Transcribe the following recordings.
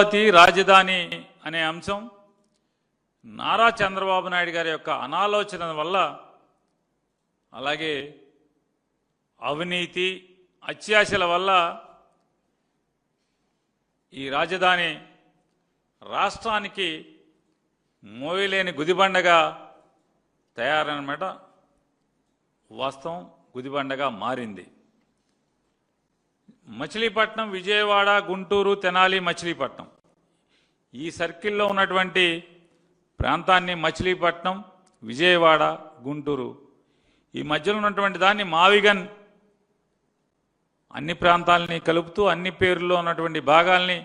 అమరావతి రాజధాని అనే అంశం నారా చంద్రబాబు నాయుడు గారి యొక్క అనాలోచన వల్ల, అలాగే అవినీతి అత్యాశల వల్ల ఈ రాజధాని రాష్ట్రానికి మోయలేని గుదిబండగా తయారన్నమాట. వాస్తవం, గుదిబండగా మారింది. మచిలీపట్నం, విజయవాడ, గుంటూరు, తెనాలి, మచిలీపట్నం ఈ సర్కిల్లో ఉన్నటువంటి ప్రాంతాన్ని మచిలీపట్నం, విజయవాడ, గుంటూరు ఈ మధ్యలో ఉన్నటువంటి దాన్ని మావిగన్ అన్ని ప్రాంతాలని కలుపుతూ అన్ని పేర్లలో ఉన్నటువంటి భాగాల్ని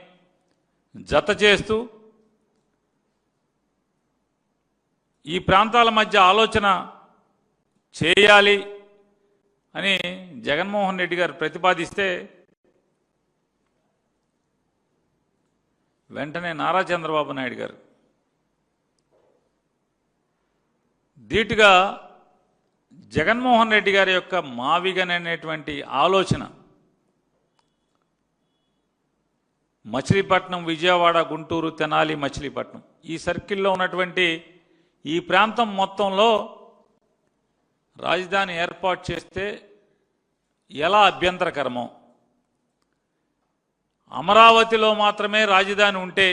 జత చేస్తూ ఈ ప్రాంతాల మధ్య ఆలోచన చేయాలి అని జగన్మోహన్ రెడ్డి గారు ప్రతిపాదిస్తే వెంటనే నారా చంద్రబాబు నాయుడు గారు ధీటుగా జగన్మోహన్ రెడ్డి గారి యొక్క మావిగన్ అనేటువంటి ఆలోచన మచిలీపట్నం, విజయవాడ, గుంటూరు, తెనాలి, మచిలీపట్నం ఈ సర్కిల్లో ఉన్నటువంటి ఈ ప్రాంతం మొత్తంలో రాజధాని ఏర్పాటు చేస్తే ఎలా అభ్యంతరకరమో, అమరావతిలో మాత్రమే రాజధాని ఉంటే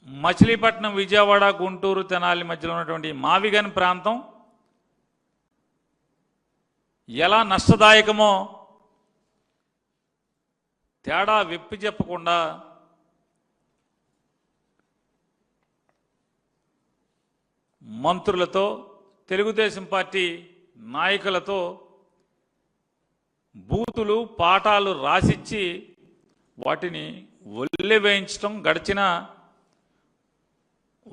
మచిలీపట్నం, విజయవాడ, గుంటూరు, తెనాలి మధ్యలో ఉన్నటువంటి మావిగన్ ప్రాంతం ఎలా నష్టదాయకమో తేడా విప్పి చెప్పకుండా మంత్రులతో, తెలుగుదేశం పార్టీ నాయకులతో బూతులు పాఠాలు రాసిచ్చి వాటిని ఒల్లె వేయించడం గడిచిన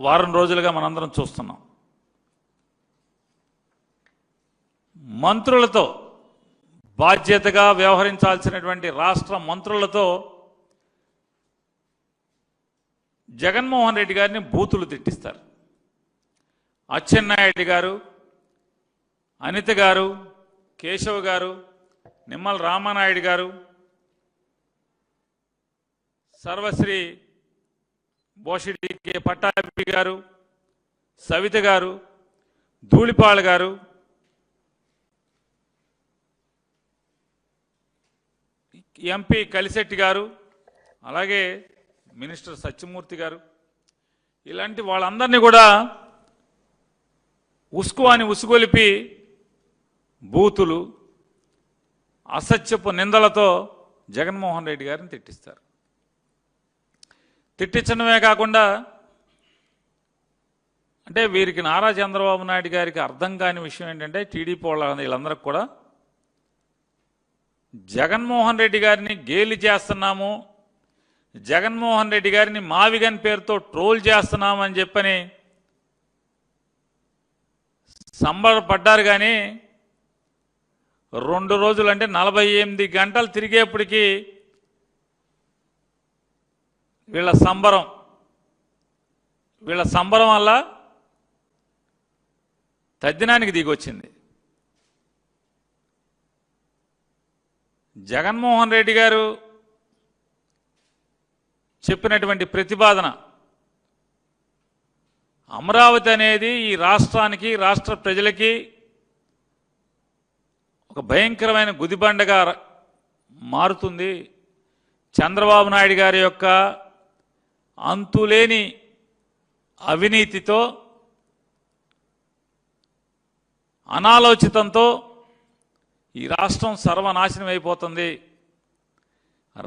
వారం రోజులుగా మనందరం చూస్తున్నాం. మంత్రులతో, బాధ్యతగా వ్యవహరించాల్సినటువంటి రాష్ట్ర మంత్రులతో జగన్మోహన్ రెడ్డి గారిని బూతులు తిట్టిస్తారు. అచ్చెన్నాయుడు గారు, అనిత గారు, కేశవ్ గారు, నిమ్మల రామానాయుడు గారు, సర్వశ్రీ బోషిడి కె పట్టాభి గారు, సవిత గారు, ధూళిపాళ గారు, ఎంపీ కలిశెట్టి గారు, అలాగే మినిస్టర్ సత్యమూర్తి గారు, ఇలాంటి వాళ్ళందరినీ కూడా ఉసుకు అని ఉసుగొలిపి బూతులు, అసత్యపు నిందలతో జగన్మోహన్ రెడ్డి గారిని తిట్టిస్తారు. తిట్టించడమే కాకుండా, అంటే వీరికి నారా చంద్రబాబు నాయుడు గారికి అర్థం కాని విషయం ఏంటంటే, టీడీపీ వాళ్ళ వీళ్ళందరికీ కూడా జగన్మోహన్ రెడ్డి గారిని గేలి చేస్తున్నాము, జగన్మోహన్ రెడ్డి గారిని మావిగన్ పేరుతో ట్రోల్ చేస్తున్నామని చెప్పని సంబరపడ్డారు. కానీ 2 రోజులు అంటే 48 గంటలు తిరిగేప్పటికీ వీళ్ళ సంబరం వల్ల తద్దినానికి దిగొచ్చింది. జగన్మోహన్ రెడ్డి గారు చెప్పినటువంటి ప్రతిపాదన, అమరావతి అనేది ఈ రాష్ట్రానికి, రాష్ట్ర ప్రజలకి ఒక భయంకరమైన గుదిబండగా మారుతుంది. చంద్రబాబు నాయుడు గారి యొక్క అంతులేని అవినీతితో, అనాలోచితంతో ఈ రాష్ట్రం సర్వనాశనం అయిపోతుంది.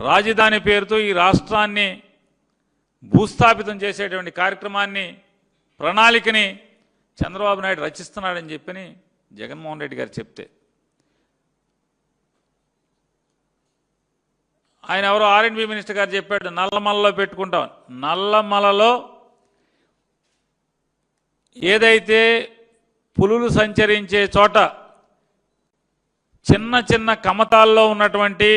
రాజధాని పేరుతో ఈ రాష్ట్రాన్ని భూస్థాపితం చేసేటువంటి కార్యక్రమాన్ని, ప్రణాళికని చంద్రబాబు నాయుడు రచిస్తున్నాడని చెప్పని జగన్మోహన్ రెడ్డి గారు చెప్తే, ఆయన ఎవరో R&B మినిస్టర్ గారు చెప్పాడు, నల్లమలలో పెట్టుకుంటాం. నల్లమలలో ఏదైతే పులులు సంచరించే చోట చిన్న చిన్న కమతాల్లో ఉన్నటువంటి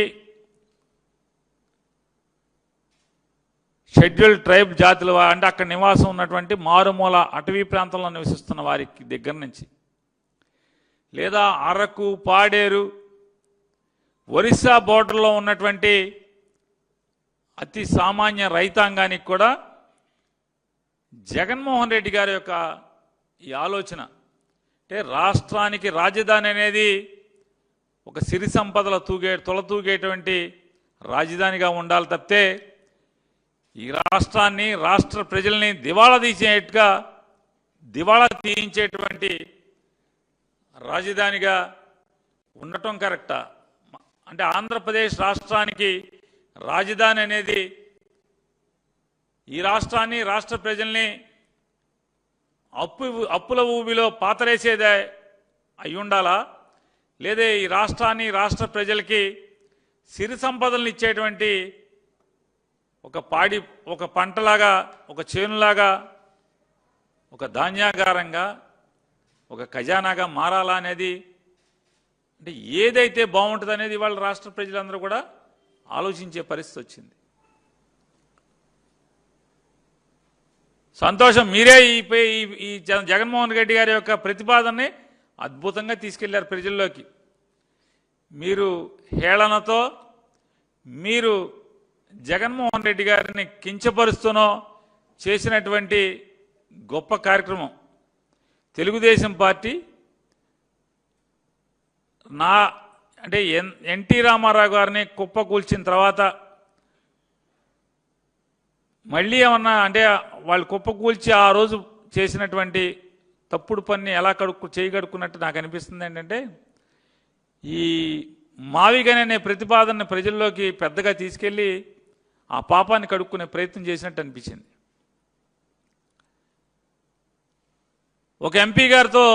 షెడ్యూల్డ్ ట్రైబ్ జాతుల అంటే అక్కడ నివాసం ఉన్నటువంటి మారుమూల అటవీ ప్రాంతంలో నివసిస్తున్న వారికి దగ్గర నుంచి, లేదా అరకు, పాడేరు, ఒరిస్సా బోర్డర్లో ఉన్నటువంటి అతి సామాన్య రైతాంగానికి కూడా జగన్మోహన్ రెడ్డి గారి యొక్క ఈ ఆలోచన అంటే రాష్ట్రానికి రాజధాని అనేది ఒక సిరి సంపదల తొలతూగేటువంటి రాజధానిగా ఉండాలి తప్పితే ఈ రాష్ట్రాన్ని రాష్ట్ర ప్రజల్ని దివాళా తీయించేటువంటి రాజధానిగా ఉండటం కరెక్టా? అంటే ఆంధ్రప్రదేశ్ రాష్ట్రానికి రాజధాని అనేది ఈ రాష్ట్రాన్ని రాష్ట్ర ప్రజల్ని అప్పుల ఊబిలో పాతరేసేదే అయి ఉండాలా? లేదా ఈ రాష్ట్రాన్ని రాష్ట్ర ప్రజలకి సిరి సంపదలను ఇచ్చేటువంటి ఒక పంటలాగా, ఒక చేనులాగా, ఒక ధాన్యాగారంగా, ఒక ఖజానాగా మారాలా అనేది అంటే ఏదైతే బాగుంటుంది అనేది వాళ్ళ రాష్ట్ర ప్రజలందరూ కూడా ఆలోచించే పరిస్థితి వచ్చింది. సంతోషం, మీరే ఈ జగన్మోహన్ రెడ్డి గారి యొక్క ప్రతిపాదనని అద్భుతంగా తీసుకెళ్లారు ప్రజల్లోకి. మీరు హేళనతో మీరు జగన్మోహన్ రెడ్డి గారిని కించపరుస్తూనో చేసినటువంటి గొప్ప కార్యక్రమం. తెలుగుదేశం పార్టీ అంటే ఎన్టీ రామారావు గారిని కుప్పకూల్చిన తర్వాత మళ్ళీ ఏమన్నా అంటే వాళ్ళు కుప్పకూల్చి ఆ రోజు చేసినటువంటి తప్పుడు పని ఎలా చేయగడుకున్నట్టు నాకు అనిపిస్తుంది. ఏంటంటే ఈ మావిగని అనే ప్రతిపాదనని ప్రజల్లోకి పెద్దగా తీసుకెళ్ళి ఆ పాపాన్ని కడుక్కునే ప్రయత్నం చేసినట్టు అనిపించింది. ఒక ఎంపీ గారితో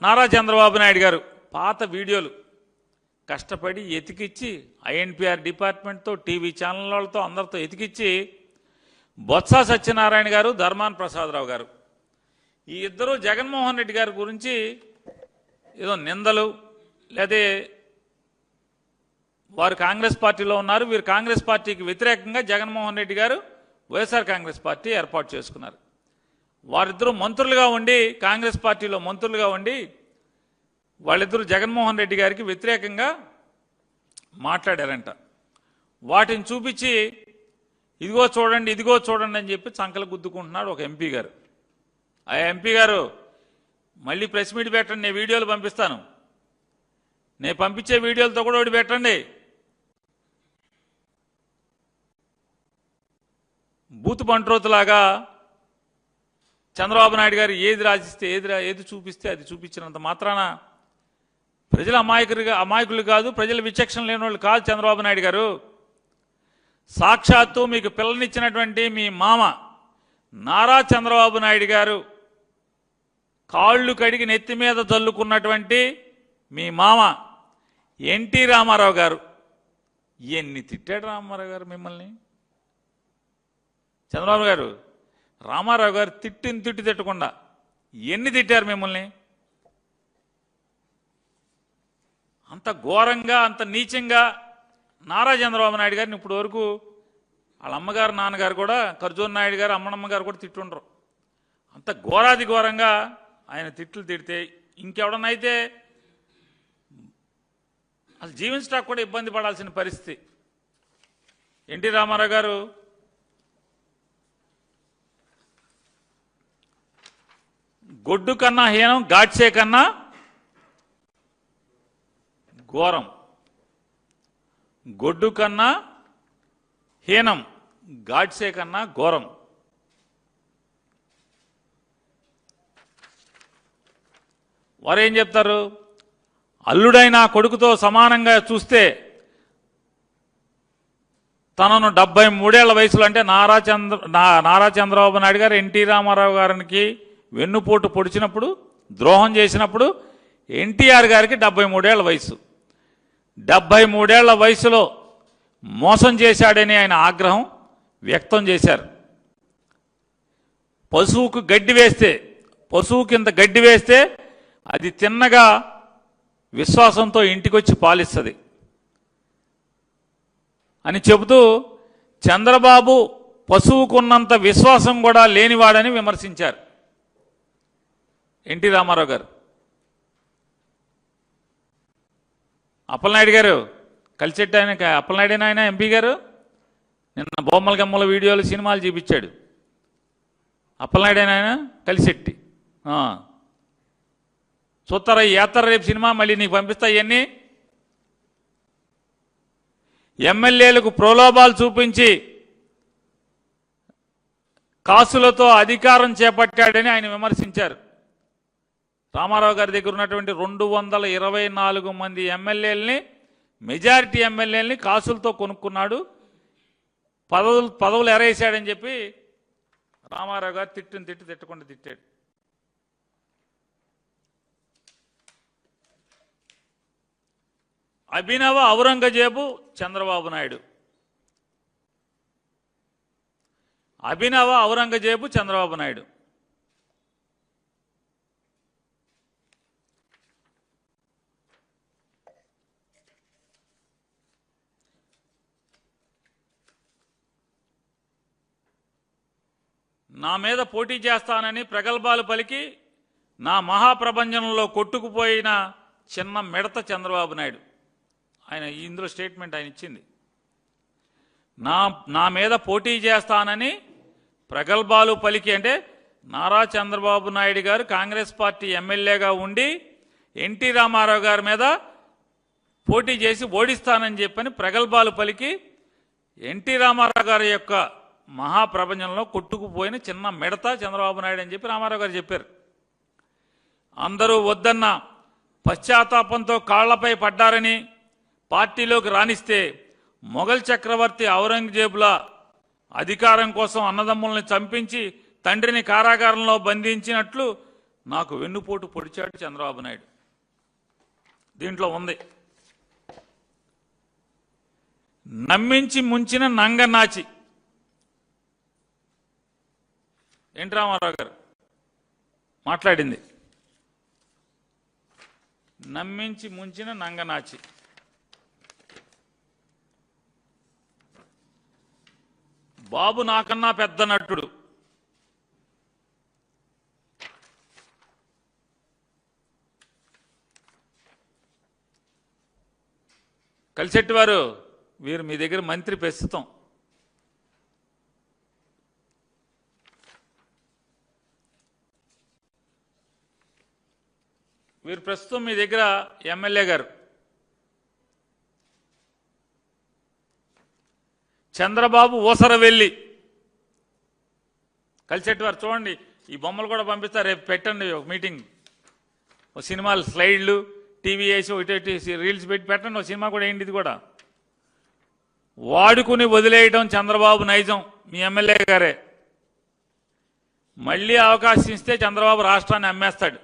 నారా చంద్రబాబు నాయుడు గారు పాత వీడియోలు కష్టపడి ఎతికిచ్చి ఐఎన్పిఆర్ డిపార్ట్మెంట్తో, టీవీ ఛానల్ వాళ్ళతో అందరితో ఎతికిచ్చి బొత్స సత్యనారాయణ గారు, ధర్మాన ప్రసాదరావు గారు ఈ ఇద్దరు జగన్మోహన్ రెడ్డి గారి గురించి ఏదో నిందలు, లేదా వారు కాంగ్రెస్ పార్టీలో ఉన్నారు, వీరు కాంగ్రెస్ పార్టీకి వ్యతిరేకంగా జగన్మోహన్ రెడ్డి గారు వైఎస్ఆర్ కాంగ్రెస్ పార్టీ ఏర్పాటు చేసుకున్నారు. వారిద్దరూ మంత్రులుగా ఉండి, కాంగ్రెస్ పార్టీలో మంత్రులుగా ఉండి వాళ్ళిద్దరూ జగన్మోహన్ రెడ్డి గారికి వ్యతిరేకంగా మాట్లాడారంట. వాటిని చూపించి ఇదిగో చూడండి అని చెప్పి చంకలు గుద్దుకుంటున్నాడు ఒక ఎంపీ గారు. ఆ ఎంపీ గారు మళ్ళీ ప్రెస్ మీట్ పెట్టండి, నేను వీడియోలు పంపిస్తాను, నేను పంపించే వీడియోలతో కూడా ఒకటి పెట్టండి. బూతు బంట్రోతులాగా చంద్రబాబు నాయుడు గారు ఏది రాసిస్తే ఏది చూపిస్తే అది చూపించినంత మాత్రాన ప్రజలు అమాయకులు కాదు, ప్రజల విచక్షణ లేని వాళ్ళు కాదు చంద్రబాబు నాయుడు గారు. సాక్షాత్తు మీకు పిల్లనిచ్చినటువంటి మీ మామ నారా చంద్రబాబు నాయుడు గారు కాళ్ళు కడిగి నెత్తి మీద చల్లుకున్నటువంటి మీ మామ ఎన్టీ రామారావు గారు ఎన్ని తిట్టాడు రామారావు గారు మిమ్మల్ని. చంద్రబాబు గారు రామారావు గారు తిట్టి తిట్టకుండా ఎన్ని తిట్టారు మిమ్మల్ని. అంత ఘోరంగా, అంత నీచంగా నారా చంద్రబాబు నాయుడు గారిని ఇప్పుడు వరకు వాళ్ళ అమ్మగారు, నాన్నగారు కూడా, ఖర్జూర్ నాయుడు గారు, అమ్మనమ్మ గారు కూడా తిట్టుండ్రు. అంత ఘోరాది ఘోరంగా ఆయన తిట్లు తిడితే ఇంకెవడనైతే అసలు జీవించడానికి కూడా ఇబ్బంది పడాల్సిన పరిస్థితి. ఎన్టీ రామారావు గారు గొడ్డు కన్నా హీనం, గాడ్సే కన్నా ఘోరం. గొడ్డు కన్నా హీనం, గాడ్సే కన్నా ఘోరం. వారేం చెప్తారు? అల్లుడైన కొడుకుతో సమానంగా చూస్తే తనను 73 వయసులో అంటే నారా చంద్రబాబు నాయుడు గారు ఎన్టీ రామారావు గారికి వెన్నుపోటు పొడిచినప్పుడు, ద్రోహం చేసినప్పుడు ఎన్టీఆర్ గారికి 73 వయసు. 73 వయసులో మోసం చేశాడని ఆయన ఆగ్రహం వ్యక్తం చేశారు. పశువుకి ఇంత గడ్డి వేస్తే అది తిన్నగా విశ్వాసంతో ఇంటికొచ్చి పాలిస్తుంది అని చెబుతూ చంద్రబాబు పశువుకున్నంత విశ్వాసం కూడా లేనివాడని విమర్శించారు ఎన్టీ రామారావు గారు. అప్పలనాయుడు గారు కలిసెట్టి ఆయన, అప్పలనాయుడు ఆయన ఎంపీ గారు నిన్న బొమ్మల గమ్మల వీడియోలు సినిమాలు చూపించాడు అప్పలనాయుడు ఆయన కలిసెట్టి చూస్తారా ఏతర రేపు సినిమా మళ్ళీ నీకు పంపిస్తా ఇవన్నీ ఎమ్మెల్యేలకు ప్రలోభాలు చూపించి కాసులతో అధికారం చేపట్టాడని ఆయన విమర్శించారు. రామారావు గారి దగ్గర ఉన్నటువంటి 224 మంది ఎమ్మెల్యేలని మెజారిటీ ఎమ్మెల్యేలని కాసులతో కొనుక్కున్నాడు, పదవులు ఎరేసాడని చెప్పి రామారావు గారు తిట్టకుండా తిట్టాడు. అభినవ ఔరంగజేబు చంద్రబాబు నాయుడు. అభినవ ఔరంగజేబు చంద్రబాబు నాయుడు. నా మీద పోటీ చేస్తానని ప్రగల్భాలు పలికి నా మహాప్రపంచంలో కొట్టుకుపోయిన చిన్న మిడత చంద్రబాబు నాయుడు. ఆయన ఇందులో స్టేట్మెంట్ ఆయన ఇచ్చింది. నా మీద పోటీ చేస్తానని ప్రగల్భాలు పలికి అంటే నారా చంద్రబాబు నాయుడు గారు కాంగ్రెస్ పార్టీ ఎమ్మెల్యేగా ఉండి ఎన్టీ రామారావు గారి మీద పోటీ చేసి ఓడిస్తానని చెప్పని ప్రగల్భాలు పలికి ఎన్టీ రామారావు గారి యొక్క మహాప్రపంచంలో కొట్టుకుపోయిన చిన్న మిడత చంద్రబాబు నాయుడు అని చెప్పి రామారావు గారు చెప్పారు. అందరూ వద్దన్న పశ్చాత్తాపంతో కాళ్లపై పడ్డారని పార్టీలోకి రాణిస్తే మొఘల్ చక్రవర్తి ఔరంగజేబుల అధికారం కోసం అన్నదమ్ముల్ని చంపించి తండ్రిని కారాగారంలో బంధించినట్లు నాకు వెన్నుపోటు పొడిచాడు చంద్రబాబు నాయుడు. దీంట్లో ఉంది నమ్మించి ముంచిన నంగనాచి. ఎన్టీ రామారావు గారు మాట్లాడింది నమ్మించి ముంచిన నంగనాచి. బాబు నాకన్నా పెద్ద నటుడు. కలిసెట్టి వారు వీరు మీ దగ్గర మంత్రి ప్రస్తుతం. వీరు ప్రస్తుతం మీ దగ్గర ఎమ్మెల్యే గారు. చంద్రబాబు ఊసరవెల్లి. కలిసెట్టి వారు చూడండి, ఈ బొమ్మలు కూడా పంపిస్తారు, రేపు పెట్టండి ఒక మీటింగ్, ఒక సినిమాలు స్లైడ్లు టీవీ వేసి ఒకటి రీల్స్ పెట్టి పెట్టండి, ఒక సినిమా కూడా ఏంటి. ఇది కూడా వాడుకుని వదిలేయడం చంద్రబాబు నైజం. మీ ఎమ్మెల్యే గారే. మళ్ళీ అవకాశం ఇస్తే చంద్రబాబు రాష్ట్రాన్ని అమ్మేస్తాడు.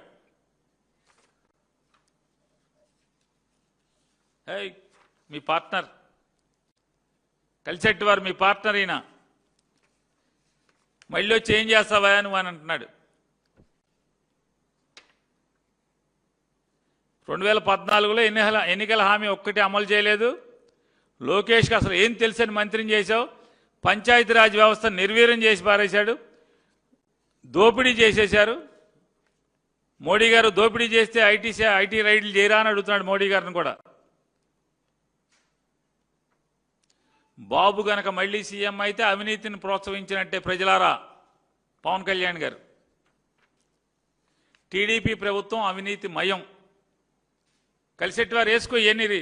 మీ పార్ట్నర్ కలిసెట్టి వారు, మీ పార్ట్నర్ ఈయన. మళ్ళీ వచ్చి ఏం చేస్తావా నువ్వు అని అంటున్నాడు. 2014లో ఎన్నికల హామీ ఒక్కటి అమలు చేయలేదు. లోకేష్కి అసలు ఏం తెలుసని మంత్రిని చేశావు. పంచాయతీరాజ్ వ్యవస్థ నిర్వీర్యం చేసి పారేశాడు. దోపిడీ చేసేశారు. మోడీ గారు దోపిడీ చేస్తే ఐటీ రైడ్లు చేయరా అని అడుగుతున్నాడు మోడీ గారిని కూడా. బాబు గనక మళ్ళీ సీఎం అయితే అవినీతిని ప్రోత్సహించినట్టే ప్రజలారా. పవన్ కళ్యాణ్ గారు, టీడీపీ ప్రభుత్వం అవినీతి మయం. కలిసెట్టి వారు వేసుకో, ఎన్నిది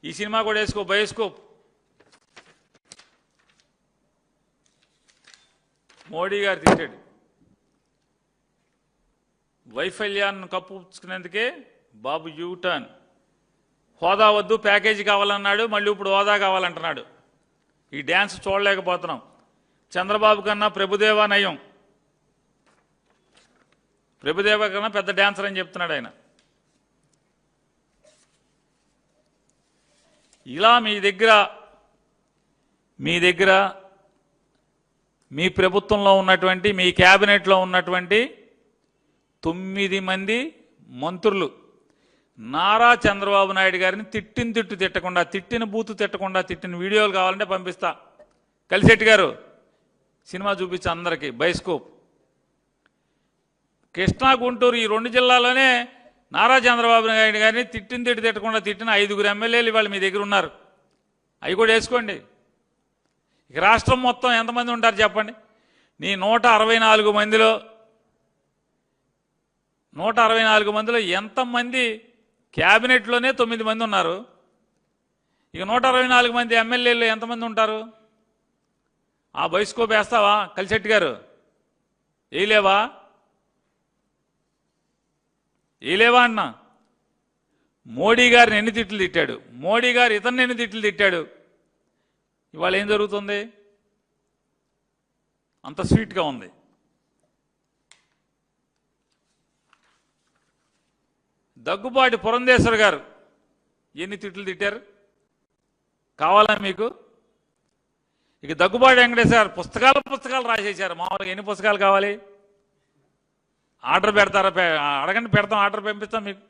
ఈ సినిమా కూడా వేసుకో, బయోస్కోప్. మోడీ గారు తిట్టాడు. వైఫల్యాన్ని కప్పుకునేందుకే బాబు యూటర్న్. హోదా వద్దు, ప్యాకేజీ కావాలన్నాడు, మళ్ళీ ఇప్పుడు హోదా కావాలంటున్నాడు. ఈ డ్యాన్స్ చూడలేకపోతున్నాం. చంద్రబాబు కన్నా ప్రభుదేవా నయం. ప్రభుదేవా కన్నా పెద్ద డ్యాన్సర్ అని చెప్తున్నాడు ఆయన. ఇలా మీ దగ్గర మీ ప్రభుత్వంలో ఉన్నటువంటి, మీ క్యాబినెట్లో ఉన్నటువంటి 9 మంది మంత్రులు నారా చంద్రబాబు నాయుడు గారిని తిట్టకుండా, తిట్టిన బూతు తిట్టకుండా, తిట్టిన వీడియోలు కావాలంటే పంపిస్తా. కలిసెట్టి గారు సినిమా చూపించి అందరికీ బయోస్కోప్. కృష్ణా, గుంటూరు ఈ 2 జిల్లాలోనే నారా చంద్రబాబు నాయుడు గారిని తిట్టకుండా తిట్టిన 5 ఎమ్మెల్యేలు ఇవాళ మీ దగ్గర ఉన్నారు. అవి కూడా వేసుకోండి. ఇక రాష్ట్రం మొత్తం ఎంతమంది ఉంటారు చెప్పండి? నీ 164 మందిలో 164 మందిలో ఎంతమంది క్యాబినెట్లోనే 9 మంది ఉన్నారు. ఇక 164 మంది ఎమ్మెల్యేలు ఎంతమంది ఉంటారు? ఆ బైస్కోప్ వేస్తావా కలిశెట్టి గారు? వేయలేవా అన్న? మోడీ గారిని ఎన్ని తిట్లు తిట్టాడు, మోడీ గారు ఇతన్ని ఎన్ని తిట్లు తిట్టాడు. ఇవాళ ఏం జరుగుతుంది? అంత స్వీట్గా ఉంది. దగ్గుబాటి పురంధేశ్వర్ గారు ఎన్ని తిట్లు తిట్టారు కావాలా మీకు? ఇక దగ్గుబాటి వెంకటేశ్వర పుస్తకాలు రాసేశారు. మామూలుగా ఎన్ని పుస్తకాలు కావాలి? ఆర్డర్ పెడతారా? అడగండి, పెడతాం, ఆర్డర్ పంపిస్తాం మీకు.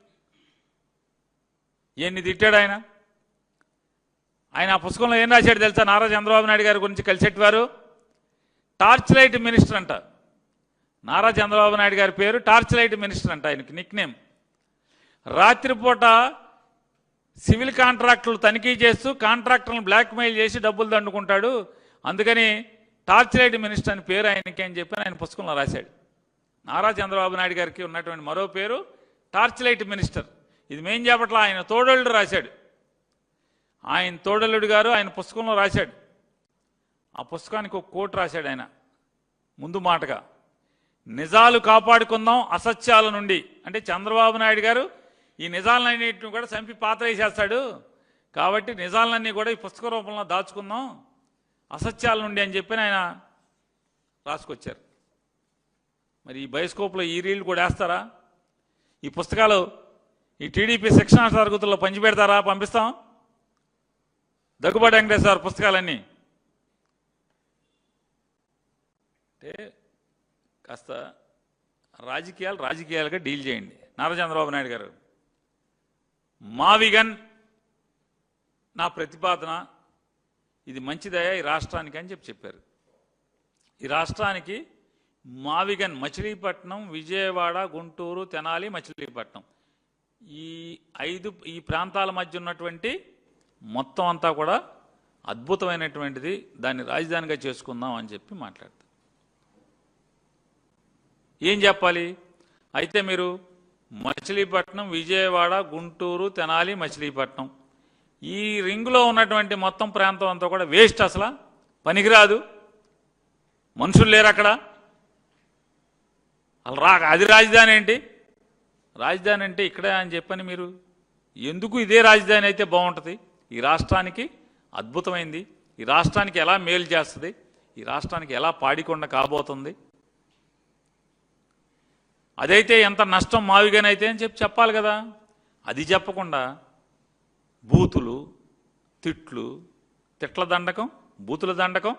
ఎన్ని తిట్టాడు ఆయన. ఆ పుస్తకంలో ఏం రాశాడు తెలుసా? నారా చంద్రబాబు నాయుడు గారి గురించి కలిశెట్టి వారు టార్చ్ లైట్ మినిస్టర్ అంట. నారా చంద్రబాబు నాయుడు గారి పేరు టార్చ్ లైట్ మినిస్టర్ అంట, ఆయనకి నిక్ నేమ్. రాత్రిపూట సివిల్ కాంట్రాక్టులు తనిఖీ చేస్తూ కాంట్రాక్టర్లను బ్లాక్మెయిల్ చేసి డబ్బులు దండుకుంటాడు, అందుకని టార్చ్ లైట్ మినిస్టర్ అని పేరు ఆయనకి అని చెప్పి ఆయన పుస్తకంలో రాశాడు. నారా చంద్రబాబు నాయుడు గారికి ఉన్నటువంటి మరో పేరు టార్చ్ లైట్ మినిస్టర్. ఇది మేం చెప్పట్లా, ఆయన తోడల్లుడు రాశాడు. ఆయన తోడల్లుడు గారు ఆయన పుస్తకంలో రాశాడు. ఆ పుస్తకానికి ఒక కోట్ రాశాడు ఆయన ముందు మాటగా, నిజాలు కాపాడుకుందాం అసత్యాల నుండి. అంటే చంద్రబాబు నాయుడు గారు ఈ నిజాలన్నింటిని కూడా చంపి పాత్ర వేసేస్తాడు, కాబట్టి నిజాలన్నీ కూడా ఈ పుస్తక రూపంలో దాచుకుందాం అసత్యాల నుండి అని చెప్పి ఆయన రాసుకొచ్చారు. మరి ఈ బయోస్కోప్లో ఈ రీళ్లు కూడా వేస్తారా? ఈ పుస్తకాలు ఈ టీడీపీ శిక్షణా తరగతుల్లో పంచిపెడతారా? పంపిస్తాం. దగ్గుబాటి వెంకటేశ్వర పుస్తకాలన్నీ అంటే కాస్త రాజకీయాలుగా డీల్ చేయండి. నారా చంద్రబాబు నాయుడు గారు మావిగన్ నా ప్రతిపాదన, ఇది మంచిదయా ఈ రాష్ట్రానికి అని చెప్పారు. ఈ రాష్ట్రానికి మావిగన్ మచిలీపట్నం, విజయవాడ, గుంటూరు, తెనాలి, మచిలీపట్నం ఈ ప్రాంతాల మధ్య ఉన్నటువంటి మొత్తం అంతా కూడా అద్భుతమైనటువంటిది, దాన్ని రాజధానిగా చేసుకుందాం అని చెప్పి మాట్లాడతారు. ఏం చెప్పాలి? అయితే మీరు మచిలీపట్నం, విజయవాడ, గుంటూరు, తెనాలి, మచిలీపట్నం ఈ రింగులో ఉన్నటువంటి మొత్తం ప్రాంతం అంతా కూడా వేస్ట్, అసలు పనికిరాదు, మనుషులు లేరు అక్కడ. అది రాజధాని ఏంటి? రాజధాని అంటే ఇక్కడే అని చెప్పని మీరు ఎందుకు ఇదే రాజధాని అయితే బాగుంటుంది? ఈ రాష్ట్రానికి అద్భుతమైంది, ఈ రాష్ట్రానికి ఎలా మేలు చేస్తుంది, ఈ రాష్ట్రానికి ఎలా పాడికొండ కాబోతుంది, అదైతే ఎంత నష్టం మావిగానైతే అని చెప్పాలి కదా. అది చెప్పకుండా బూతులు, తిట్ల దండకం, బూతుల దండకం,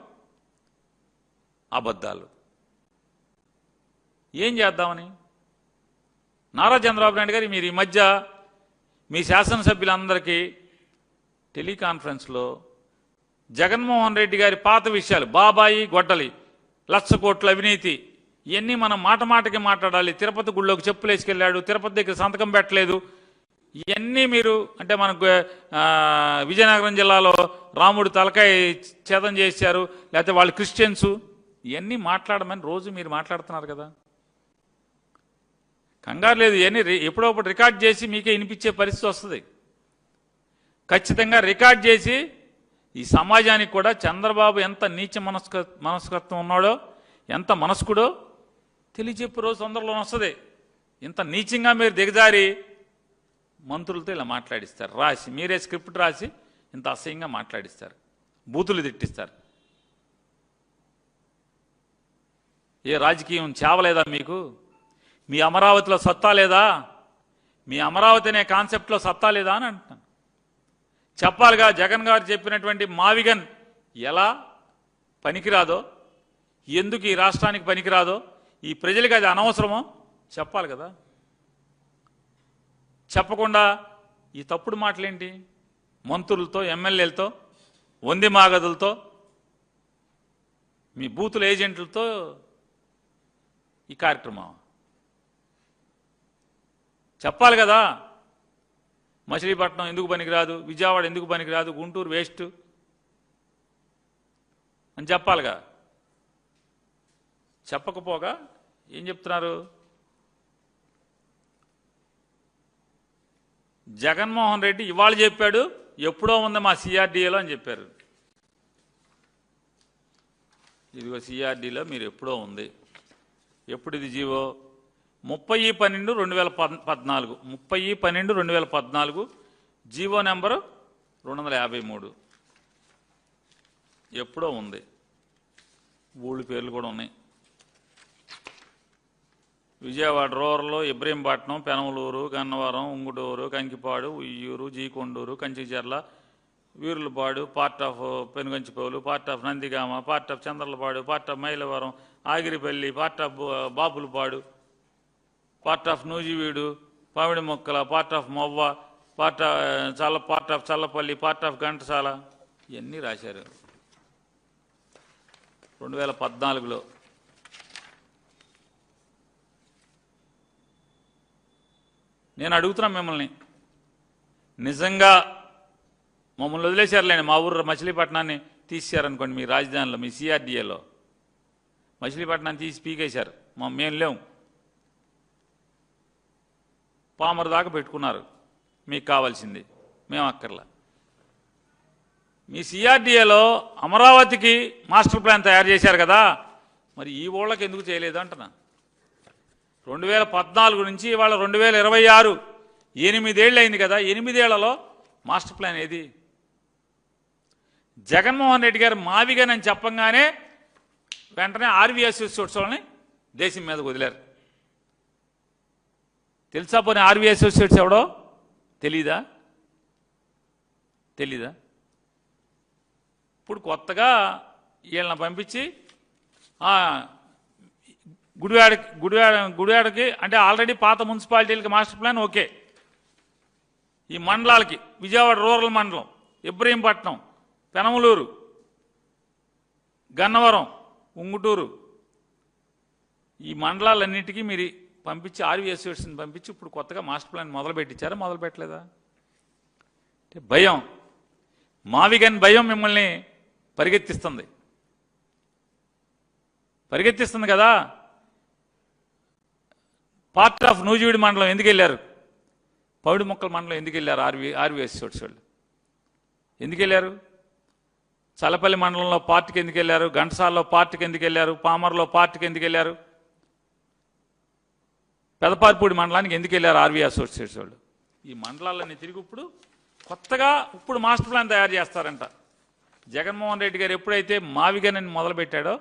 అబద్ధాలు. ఏం చేద్దామని? నారా చంద్రబాబు నాయుడు గారు మీరు ఈ మధ్య మీ శాసనసభ్యులందరికీ టెలికాన్ఫరెన్స్లో జగన్మోహన్ రెడ్డి గారి పాత విషయాలు, బాబాయి గొడ్డలి, 1,00,000 కోట్ల అవినీతి, ఇవన్నీ మనం మాటకి మాట్లాడాలి. తిరుపతి గుళ్ళోకి చెప్పులు వేసుకెళ్ళాడు, తిరుపతి దగ్గర సంతకం పెట్టలేదు, ఇవన్నీ మీరు అంటే మనకు విజయనగరం జిల్లాలో రాముడు తలకాయ ఛేదం చేశారు, లేకపోతే వాళ్ళు క్రిస్టియన్సు, ఇవన్నీ మాట్లాడమని రోజు మీరు మాట్లాడుతున్నారు కదా. కంగారు లేదు, ఇవన్నీ ఎప్పుడప్పుడు రికార్డ్ చేసి మీకే వినిపించే పరిస్థితి వస్తుంది. ఖచ్చితంగా రికార్డ్ చేసి ఈ సమాజానికి కూడా చంద్రబాబు ఎంత నీచ మనస్కత్వం ఉన్నాడో, ఎంత మనస్కుడో తెలియచెప్పు రోజు తొందరలో వస్తుంది. ఇంత నీచంగా మీరు దిగజారి మంత్రులతో ఇలా మాట్లాడిస్తారు, రాసి మీరే స్క్రిప్ట్ రాసి ఇంత అసహ్యంగా మాట్లాడిస్తారు, బూతులు తిట్టిస్తారు. ఏ రాజకీయం చేవలేదా మీకు? మీ అమరావతిలో సత్తా లేదా? మీ అమరావతి అనే కాన్సెప్ట్లో సత్తా లేదా అని అంటున్నాను. చెప్పాలిగా, జగన్ గారు చెప్పినటువంటి మావిగన్ ఎలా పనికిరాదో, ఎందుకు ఈ రాష్ట్రానికి పనికిరాదో, ఈ ప్రజలకు అది అనవసరమో చెప్పాలి కదా. చెప్పకుండా ఈ తప్పుడు మాటలేంటి? మంత్రులతో, ఎమ్మెల్యేలతో, వంది మాగదులతో, మీ బూతుల ఏజెంట్లతో ఈ కార్యక్రమం చెప్పాలి కదా. మచిలీపట్నం ఎందుకు పనికిరాదు, విజయవాడ ఎందుకు పనికిరాదు, గుంటూరు వేస్ట్, అని చెప్పాలిగా. చెప్పకపోగా ఏం చెప్తున్నారు? జగన్మోహన్ రెడ్డి ఇవాళ చెప్పాడు, ఎప్పుడో ఉంది మా సిఆర్డీఏలో అని చెప్పారు. ఇదిగో సిఆర్డీలో మీరు ఎప్పుడో ఉంది. ఎప్పుడు ఇది జీవో? 30/12/2014, 30/12/2014 GO number 253. ఎప్పుడో ఉంది. ఊళ్ళ పేర్లు కూడా ఉన్నాయి. Vijayawada rural, Ibrahimpatnam, Penamaluru, Gannavaram, Unguturu, Kankipadu, Vuyyuru, G Konduru, Kanchicherla, Veerulapadu, part of Penuganchipolu, part of Nandigama, part of Chandralapadu, part of Mylavaram, Agiripalli, part of Bapulapadu, part of Nuzvid, పావిడి మొక్కల, part of Movva, part of Challapalli, part of Ghantasala, ఇవన్నీ రాశారు 2014లో. నేను అడుగుతున్నా మిమ్మల్ని, నిజంగా మమ్మల్ని వదిలేశారులేండి, మా ఊరు మచిలీపట్నాన్ని తీసేశారనుకోండి, మీ రాజధానిలో, మీ సిఆర్డీఏలో మచిలీపట్నాన్ని తీసి పీకేశారు, మేము లేవు, పామరు దాకా పెట్టుకున్నారు, మీకు కావాల్సింది, మేము అక్కర్లా. మీ సిఆర్డీఏలో అమరావతికి మాస్టర్ ప్లాన్ తయారు చేశారు కదా, మరి ఈ ఊళ్ళకి ఎందుకు చేయలేదు అంటున్నా. 2014 నుంచి ఇవాళ 2026, 8 ఏళ్ళు అయింది కదా. 8 ఏళ్లలో మాస్టర్ ప్లాన్ ఏది? జగన్మోహన్ రెడ్డి గారు మావిగానని చెప్పంగానే వెంటనే ఆర్వీఎస్ వాళ్ళని దేశం మీద వదిలారు. తెలుసా పోనీ ఆర్వీ అసోసియేట్స్ ఎవడో? తెలీదా? ఇప్పుడు కొత్తగా వీళ్ళని పంపించి గుడివాడకి అంటే ఆల్రెడీ పాత మున్సిపాలిటీలకి మాస్టర్ ప్లాన్ ఓకే. ఈ మండలాలకి విజయవాడ రూరల్ మండలం, ఇబ్రహీంపట్నం, పెనమలూరు, గన్నవరం, ఉంగుటూరు, ఈ మండలాలన్నిటికీ మీరు పంపించి ఆర్వీ అసోసియేషన్ పంపించి ఇప్పుడు కొత్తగా మాస్టర్ ప్లాన్ మొదలు పెట్టించారా? మొదలు పెట్టలేదా? అంటే భయం, మావిగన్ భయం మిమ్మల్ని పరిగెత్తిస్తుంది కదా. పార్ట్ ఆఫ్ నూజివీడి మండలం ఎందుకు వెళ్ళారు? పౌడి మొక్కల మండలం ఎందుకు వెళ్ళారు? ఆర్వీ అసోసియేట్స్ వాళ్ళు ఎందుకు వెళ్ళారు? చల్లపల్లి మండలంలో పార్టీకి ఎందుకు వెళ్ళారు? ఘంటసాలలో పార్టీకి ఎందుకు వెళ్ళారు? పామర్లో పార్టీకి ఎందుకు వెళ్ళారు? పెదపార్పూడి మండలానికి ఎందుకు వెళ్ళారు ఆర్వీ అసోసియేట్స్ వాళ్ళు? ఈ మండలాలన్నీ తిరిగి కొత్తగా మాస్టర్ ప్లాన్ తయారు చేస్తారంట. జగన్మోహన్ రెడ్డి గారు ఎప్పుడైతే మావిగనని మొదలుపెట్టాడో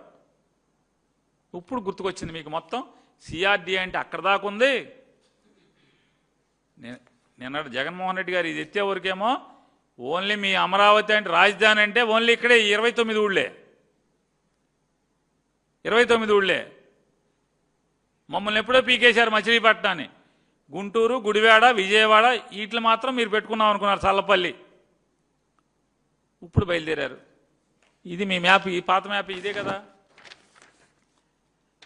ఇప్పుడు గుర్తుకొచ్చింది మీకు మొత్తం. సిఆర్డీ అంటే అక్కడ దాకా ఉంది. నిన్న జగన్మోహన్ రెడ్డి గారు ఇది ఎత్తే వరకేమో ఓన్లీ మీ అమరావతి అంటే రాజధాని అంటే ఓన్లీ ఇక్కడే 29 ఊళ్ళే, 29 ఊళ్ళే. మమ్మల్ని ఎప్పుడో పీకేశారు మచిలీపట్నాన్ని. గుంటూరు, గుడివాడ, విజయవాడ వీటిని మాత్రం మీరు పెట్టుకున్నాం అనుకున్నారు, చల్లపల్లి. ఇప్పుడు బయలుదేరారు. ఇది మీ మ్యాప్, ఈ పాత మ్యాప్ ఇదే కదా.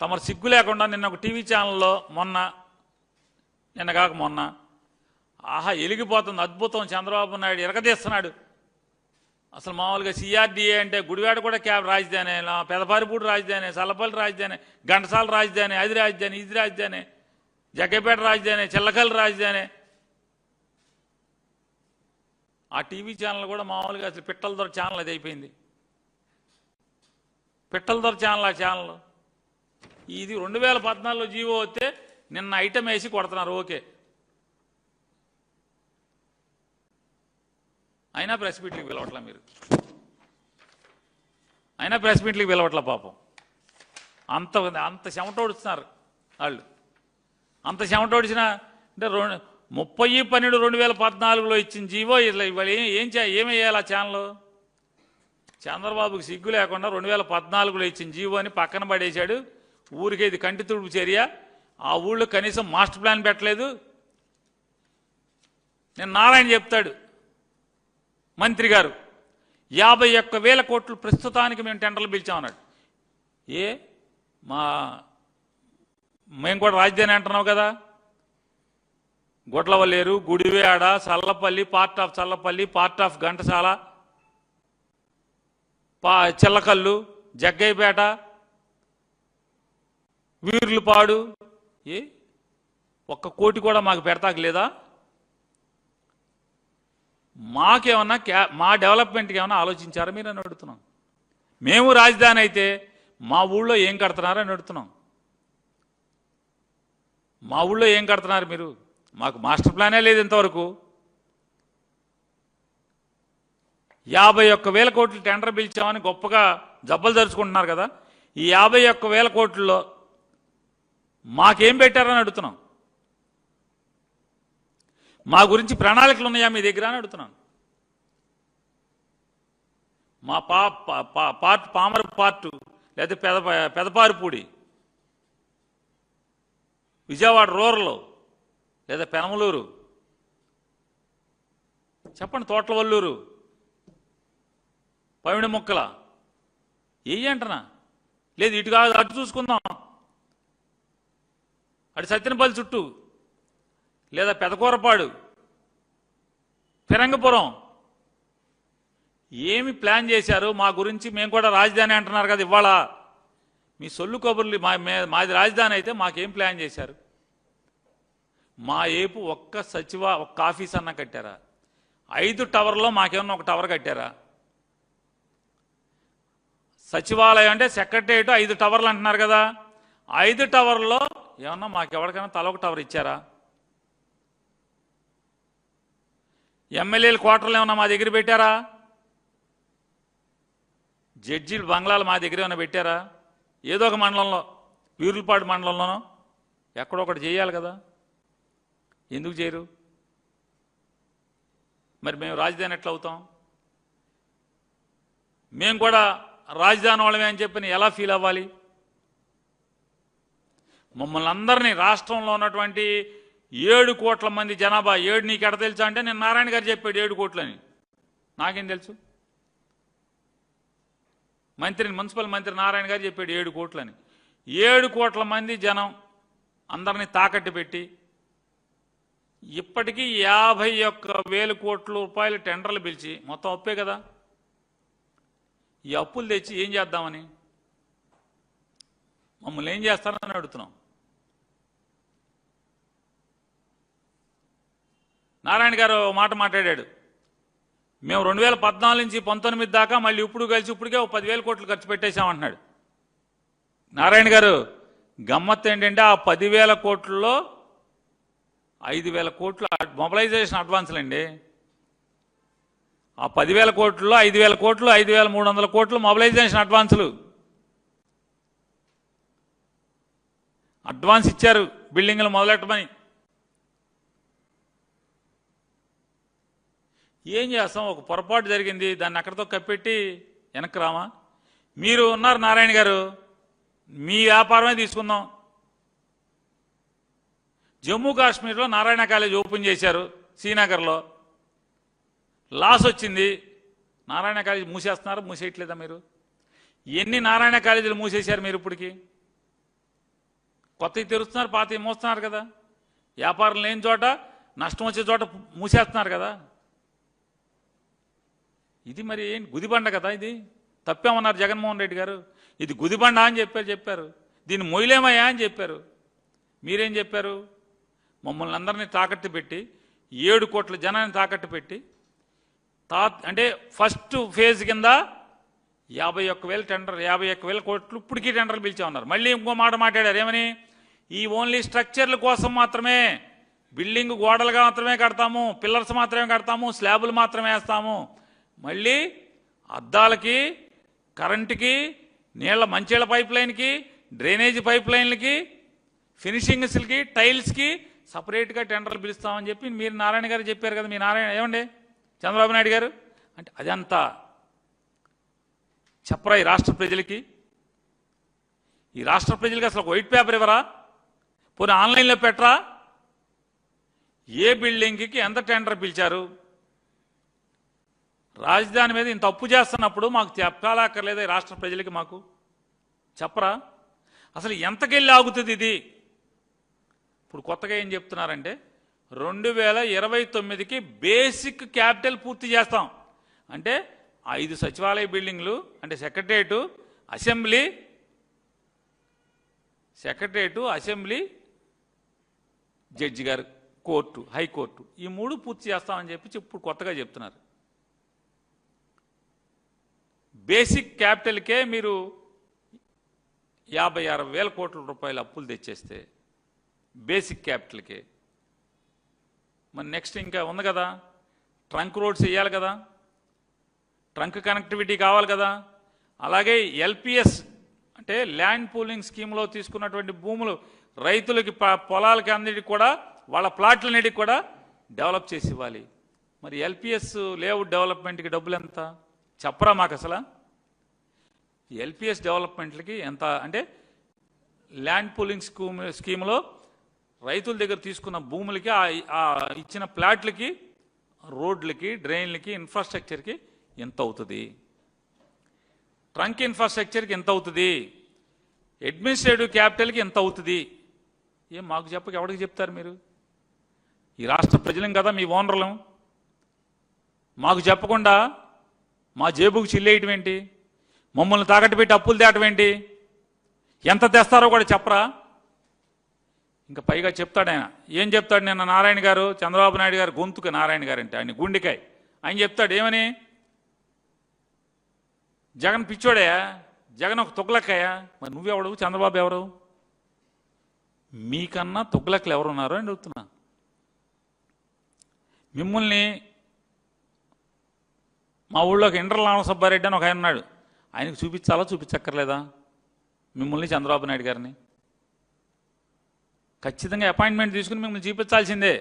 తమరు సిగ్గు లేకుండా నిన్న ఒక టీవీ ఛానల్లో నిన్న కాక మొన్న ఆహా ఎలిగిపోతుంది, అద్భుతం, చంద్రబాబు నాయుడు ఎరగదీస్తున్నాడు. అసలు మామూలుగా సిఆర్డీఏ అంటే గుడివాడ కూడా రాజధాని, పెదపారిపూడి రాజధాని, చల్లపల్లి రాజధాని, ఘంటసాల రాజధాని, అది రాజధాని, ఇది రాజధాని, జగ్గపేట రాజధాని, చిల్లకల్లి రాజధాని. ఆ టీవీ ఛానల్ కూడా మామూలుగా అసలు పిట్టల దొర ఛానల్ అది అయిపోయింది. పిట్టల దొర ఛానల్ ఆ ఛానల్. ఇది 2014లో జీవో వస్తే నిన్న ఐటమ్ వేసి కొడుతున్నారు. ఓకే, అయినా ప్రెస్ మీట్లకు పిలవట్లా మీరు, అయినా ప్రెస్ మీట్లకు పిలవట్లా పాపం. అంత చెమటోడుస్తున్నారు వాళ్ళు. అంత చెమటోడిచిన అంటే 30/12/2014లో ఇచ్చిన జీవో ఇవాళ ఏమేయాలి ఆ ఛానల్? చంద్రబాబుకి సిగ్గు లేకుండా 2014లో ఇచ్చిన జీవో అని పక్కన పడేశాడు. ఊరికే ఇది కంటి తుడుపు చర్య. ఆ ఊళ్ళో కనీసం మాస్టర్ ప్లాన్ పెట్టలేదు. నేను నారాయణ చెప్తాడు మంత్రి గారు 51,000 కోట్లు ప్రస్తుతానికి మేము టెండర్లు పిలిచామన్నాడు. మేము కూడా రాజధాని అంటున్నావు కదా. Gudlavalleru, Gudivada, Challapalli, part of Challapalli, part of Ghantasala, Chillakallu, Jaggayyapeta, Veerlapadu, ఏ ఒక్క కోటి కూడా మాకు పెడతాక లేదా? మాకేమన్నా మా డెవలప్మెంట్కి ఏమన్నా ఆలోచించారా మీరు అని అడుగుతున్నాం. మేము రాజధాని అయితే మా ఊళ్ళో ఏం కడుతున్నారని అడుగుతున్నాం. మా ఊళ్ళో ఏం కడుతున్నారు మీరు? మాకు మాస్టర్ ప్లానే లేదు ఇంతవరకు. 51,000 కోట్లు టెండర్ పిలిచామని గొప్పగా జబ్బలు జరుచుకుంటున్నారు కదా. ఈ 51,000 కోట్లలో మాకేం పెట్టారని అడుగుతున్నాం. మా గురించి ప్రణాళికలు ఉన్నాయా మీ దగ్గర అని అడుగుతున్నాను. మా పామర పార్టు లేదా పెదపారిపూడి, విజయవాడ రూరల్ లేదా పెనమలూరు, చెప్పండి, తోటలవల్లూరు, పవిడి ముక్కల అంటనా? లేదు ఇటు కాదు అటు చూసుకుందాం, అటు సత్యనపల్లి చుట్టూ లేదా పెదకూరపాడు, ఫిరంగపురం ఏమి ప్లాన్ చేశారు మా గురించి? మేము కూడా రాజధాని అంటున్నారు కదా ఇవాళ. మీ సొల్లు కబుర్లు మాది రాజధాని అయితే మాకేం ప్లాన్ చేశారు? మా ఏపు ఒక్క ఆఫీస్ అన్నా కట్టారా? 5 టవర్లో మాకేమన్నా ఒక టవర్ కట్టారా? సచివాలయం అంటే సెక్రటరియట్ 5 టవర్లు అంటున్నారు కదా. 5 టవర్లో ఏమన్నా మాకెవరికైనా తల ఒక టవర్ ఇచ్చారా? ఎమ్మెల్యేల క్వార్టర్లు ఏమన్నా మా దగ్గర పెట్టారా? జడ్జీలు బంగ్లాలు మా దగ్గర ఏమైనా పెట్టారా? ఏదో ఒక మండలంలో, వీరులపాడు మండలంలోనో ఎక్కడొకటి చేయాలి కదా. ఎందుకు చేయరు? మరి మేము రాజధాని ఎట్లా అవుతాం? మేము కూడా రాజధాని వాళ్ళమే అని చెప్పి ఎలా ఫీల్ అవ్వాలి? మమ్మల్ని అందరినీ, రాష్ట్రంలో ఉన్నటువంటి 7 కోట్ల మంది జనాభా, 7 నీకు ఎడ తెలుసా అంటే నేను నారాయణ గారు చెప్పాడు 7 కోట్లని. నాకేం తెలుసు? మున్సిపల్ మంత్రి నారాయణ గారు చెప్పాడు 7 కోట్లని. 7 కోట్ల మంది జనం అందరినీ తాకట్టు పెట్టి ఇప్పటికీ 51,000 కోట్ల రూపాయలు టెండర్లు పిలిచి, మొత్తం అప్పే కదా. ఈ అప్పులు తెచ్చి ఏం చేద్దామని, మమ్మల్ని ఏం చేస్తారని అడుగుతున్నాం. నారాయణ గారు మాట మాట్లాడాడు, మేము 2014 నుంచి 19 దాకా మళ్ళీ ఇప్పుడు కలిసి ఇప్పటికే 10,000 కోట్లు ఖర్చు పెట్టేశామంటున్నాడు. నారాయణ గారు గమ్మత్తు ఏంటంటే ఆ 10,000 కోట్లలో 5,000 కోట్లు మొబిలైజేషన్ అడ్వాన్సులు అండి. ఆ 10,000 కోట్లలో 5,000 కోట్లు, 5,300 కోట్లు మొబిలైజేషన్ అడ్వాన్సులు. అడ్వాన్స్ ఇచ్చారు బిల్డింగ్లు మొదలెట్టమని. ఏం చేస్తాం? ఒక పొరపాటు జరిగింది, దాన్ని అక్కడితో కప్పెట్టి వెనక్కి రామా? మీరు ఉన్నారు నారాయణ గారు, మీ వ్యాపారమే తీసుకుందాం. జమ్మూ కాశ్మీర్లో నారాయణ కాలేజ్ ఓపెన్ చేశారు, శ్రీనగర్లో. లాస్ వచ్చింది. నారాయణ కాలేజ్ మూసేస్తున్నారు, మూసేయట్లేదా మీరు? ఎన్ని నారాయణ కాలేజీలు మూసేశారు మీరు ఇప్పటికి? కొత్తవి తెరుస్తున్నారు, పాతవి మోస్తున్నారు కదా. వ్యాపారం లేని చోట, నష్టం వచ్చే చోట మూసేస్తున్నారు కదా. ఇది మరి ఏంటి? గుదిబండ కదా ఇది. తప్పేమన్నారు జగన్మోహన్ రెడ్డి గారు. ఇది గుదిబండ అని చెప్పారు. దీన్ని మొయ్యలేమయ్యా అని చెప్పారు. మీరేం చెప్పారు? మమ్మల్ని అందరినీ తాకట్టు పెట్టి 7 కోట్ల జనాన్ని తాకట్టు పెట్టి అంటే ఫస్ట్ ఫేజ్ కింద 51,000 టెండర్, 51,000 కోట్లు ఇప్పటికీ టెండర్లు పిలిచామన్నారు. మళ్ళీ ఇంకో మాట మాట్లాడారు, ఏమని? ఈ ఓన్లీ స్ట్రక్చర్ల కోసం మాత్రమే, బిల్డింగ్ గోడలుగా మాత్రమే కడతాము, పిల్లర్స్ మాత్రమే కడతాము, స్లాబులు మాత్రమే వేస్తాము. మళ్ళీ అద్దాలకి, కరెంటుకి, మంచినీళ్ళ పైప్ లైన్కి, డ్రైనేజీ పైప్ లైన్లకి, ఫినిషింగ్స్కి, టైల్స్కి సపరేట్గా టెండర్లు పిలుస్తామని చెప్పి మీరు నారాయణ గారు చెప్పారు కదా. మీ నారాయణ ఏమండి చంద్రబాబు నాయుడు గారు అంటే అదంతా చెప్పరా ఈ రాష్ట్ర ప్రజలకి? ఈ రాష్ట్ర ప్రజలకి అసలు వైట్ పేపర్ ఇవ్వరా? పోనీ ఆన్లైన్లో పెట్టరా? ఏ బిల్డింగ్కి ఎంత టెండర్ పిలిచారు? రాజధాని మీద ఇంత అప్పు చేస్తున్నప్పుడు మాకు చెప్పాలక్కర్లేదా ఈ రాష్ట్ర ప్రజలకి? మాకు చెప్పరా? అసలు ఎంతకెళ్ళి ఆగుతుంది ఇది? ఇప్పుడు కొత్తగా ఏం చెప్తున్నారంటే 2029కి బేసిక్ క్యాపిటల్ పూర్తి చేస్తాం. అంటే 5 సచివాలయ బిల్డింగ్లు, అంటే secretariat, assembly, secretariat, assembly, judge గారు, కోర్టు, హైకోర్టు, ఈ 3 పూర్తి చేస్తామని చెప్పి ఇప్పుడు కొత్తగా చెప్తున్నారు. బేసిక్ క్యాపిటల్కే మీరు 56,000 కోట్ల రూపాయల అప్పులు తెచ్చేస్తే బేసిక్ క్యాపిటల్కే, మరి నెక్స్ట్ ఇంకా ఉంది కదా, ట్రంక్ రోడ్స్ వేయాలి కదా, ట్రంక్ కనెక్టివిటీ కావాలి కదా, అలాగే ఎల్పిఎస్ అంటే ల్యాండ్ పూలింగ్ స్కీమ్లో తీసుకున్నటువంటి భూములు రైతులకి పొలాలకి అన్నిటికి కూడా వాళ్ళ ప్లాట్లన్నిటికి కూడా డెవలప్ చేసి ఇవ్వాలి. మరి ఎల్పిఎస్ లేఅవుట్ డెవలప్మెంట్కి డబ్బులు ఎంత చెప్పరా మాకు అసలు? ఎల్పిఎస్ డెవలప్మెంట్లకి ఎంత అంటే ల్యాండ్ పూలింగ్ స్కీమ్లో రైతుల దగ్గర తీసుకున్న భూములకి ఇచ్చిన ప్లాట్లకి, రోడ్లకి, డ్రైన్లకి, ఇన్ఫ్రాస్ట్రక్చర్కి ఎంత అవుతుంది, ట్రంక్ ఇన్ఫ్రాస్ట్రక్చర్కి ఎంత అవుతుంది, అడ్మినిస్ట్రేటివ్ క్యాపిటల్కి ఎంత అవుతుంది? ఏం మాకు చెప్పక ఎవరికి చెప్తారు మీరు? ఈ రాష్ట్ర ప్రజలం కదా మీ ఓనర్లం. మాకు చెప్పకుండా మా జేబుకు చిల్లేయటం ఏంటి? మమ్మల్ని తాకట్టు పెట్టి అప్పులు తేటం ఏంటి? ఎంత తెస్తారో కూడా చెప్పరా? ఇంకా పైగా చెప్తాడు ఆయన. ఏం చెప్తాడు? నిన్న నారాయణ గారు, చంద్రబాబు నాయుడు గారు గొంతుకు నారాయణ గారు అంటే ఆయన గుండెకాయ, ఆయన చెప్తాడు ఏమని, జగన్ పిచ్చోడయా, జగన్ ఒక తొగ్లక్కయ్యా. మరి నువ్వెవడు, చంద్రబాబు ఎవరు? మీకన్నా తొగ్లక్కలు ఎవరున్నారు అని అడుగుతున్నా. మిమ్మల్ని మా ఊళ్ళోకి ఇంటర్ల రామసుబ్బారెడ్డి అని ఒక ఆయన ఉన్నాడు, ఆయనకు చూపించాలా చూపించక్కర్లేదా? మిమ్మల్ని చంద్రబాబు నాయుడు గారిని ఖచ్చితంగా అపాయింట్మెంట్ తీసుకుని మిమ్మల్ని చూపించాల్సిందే.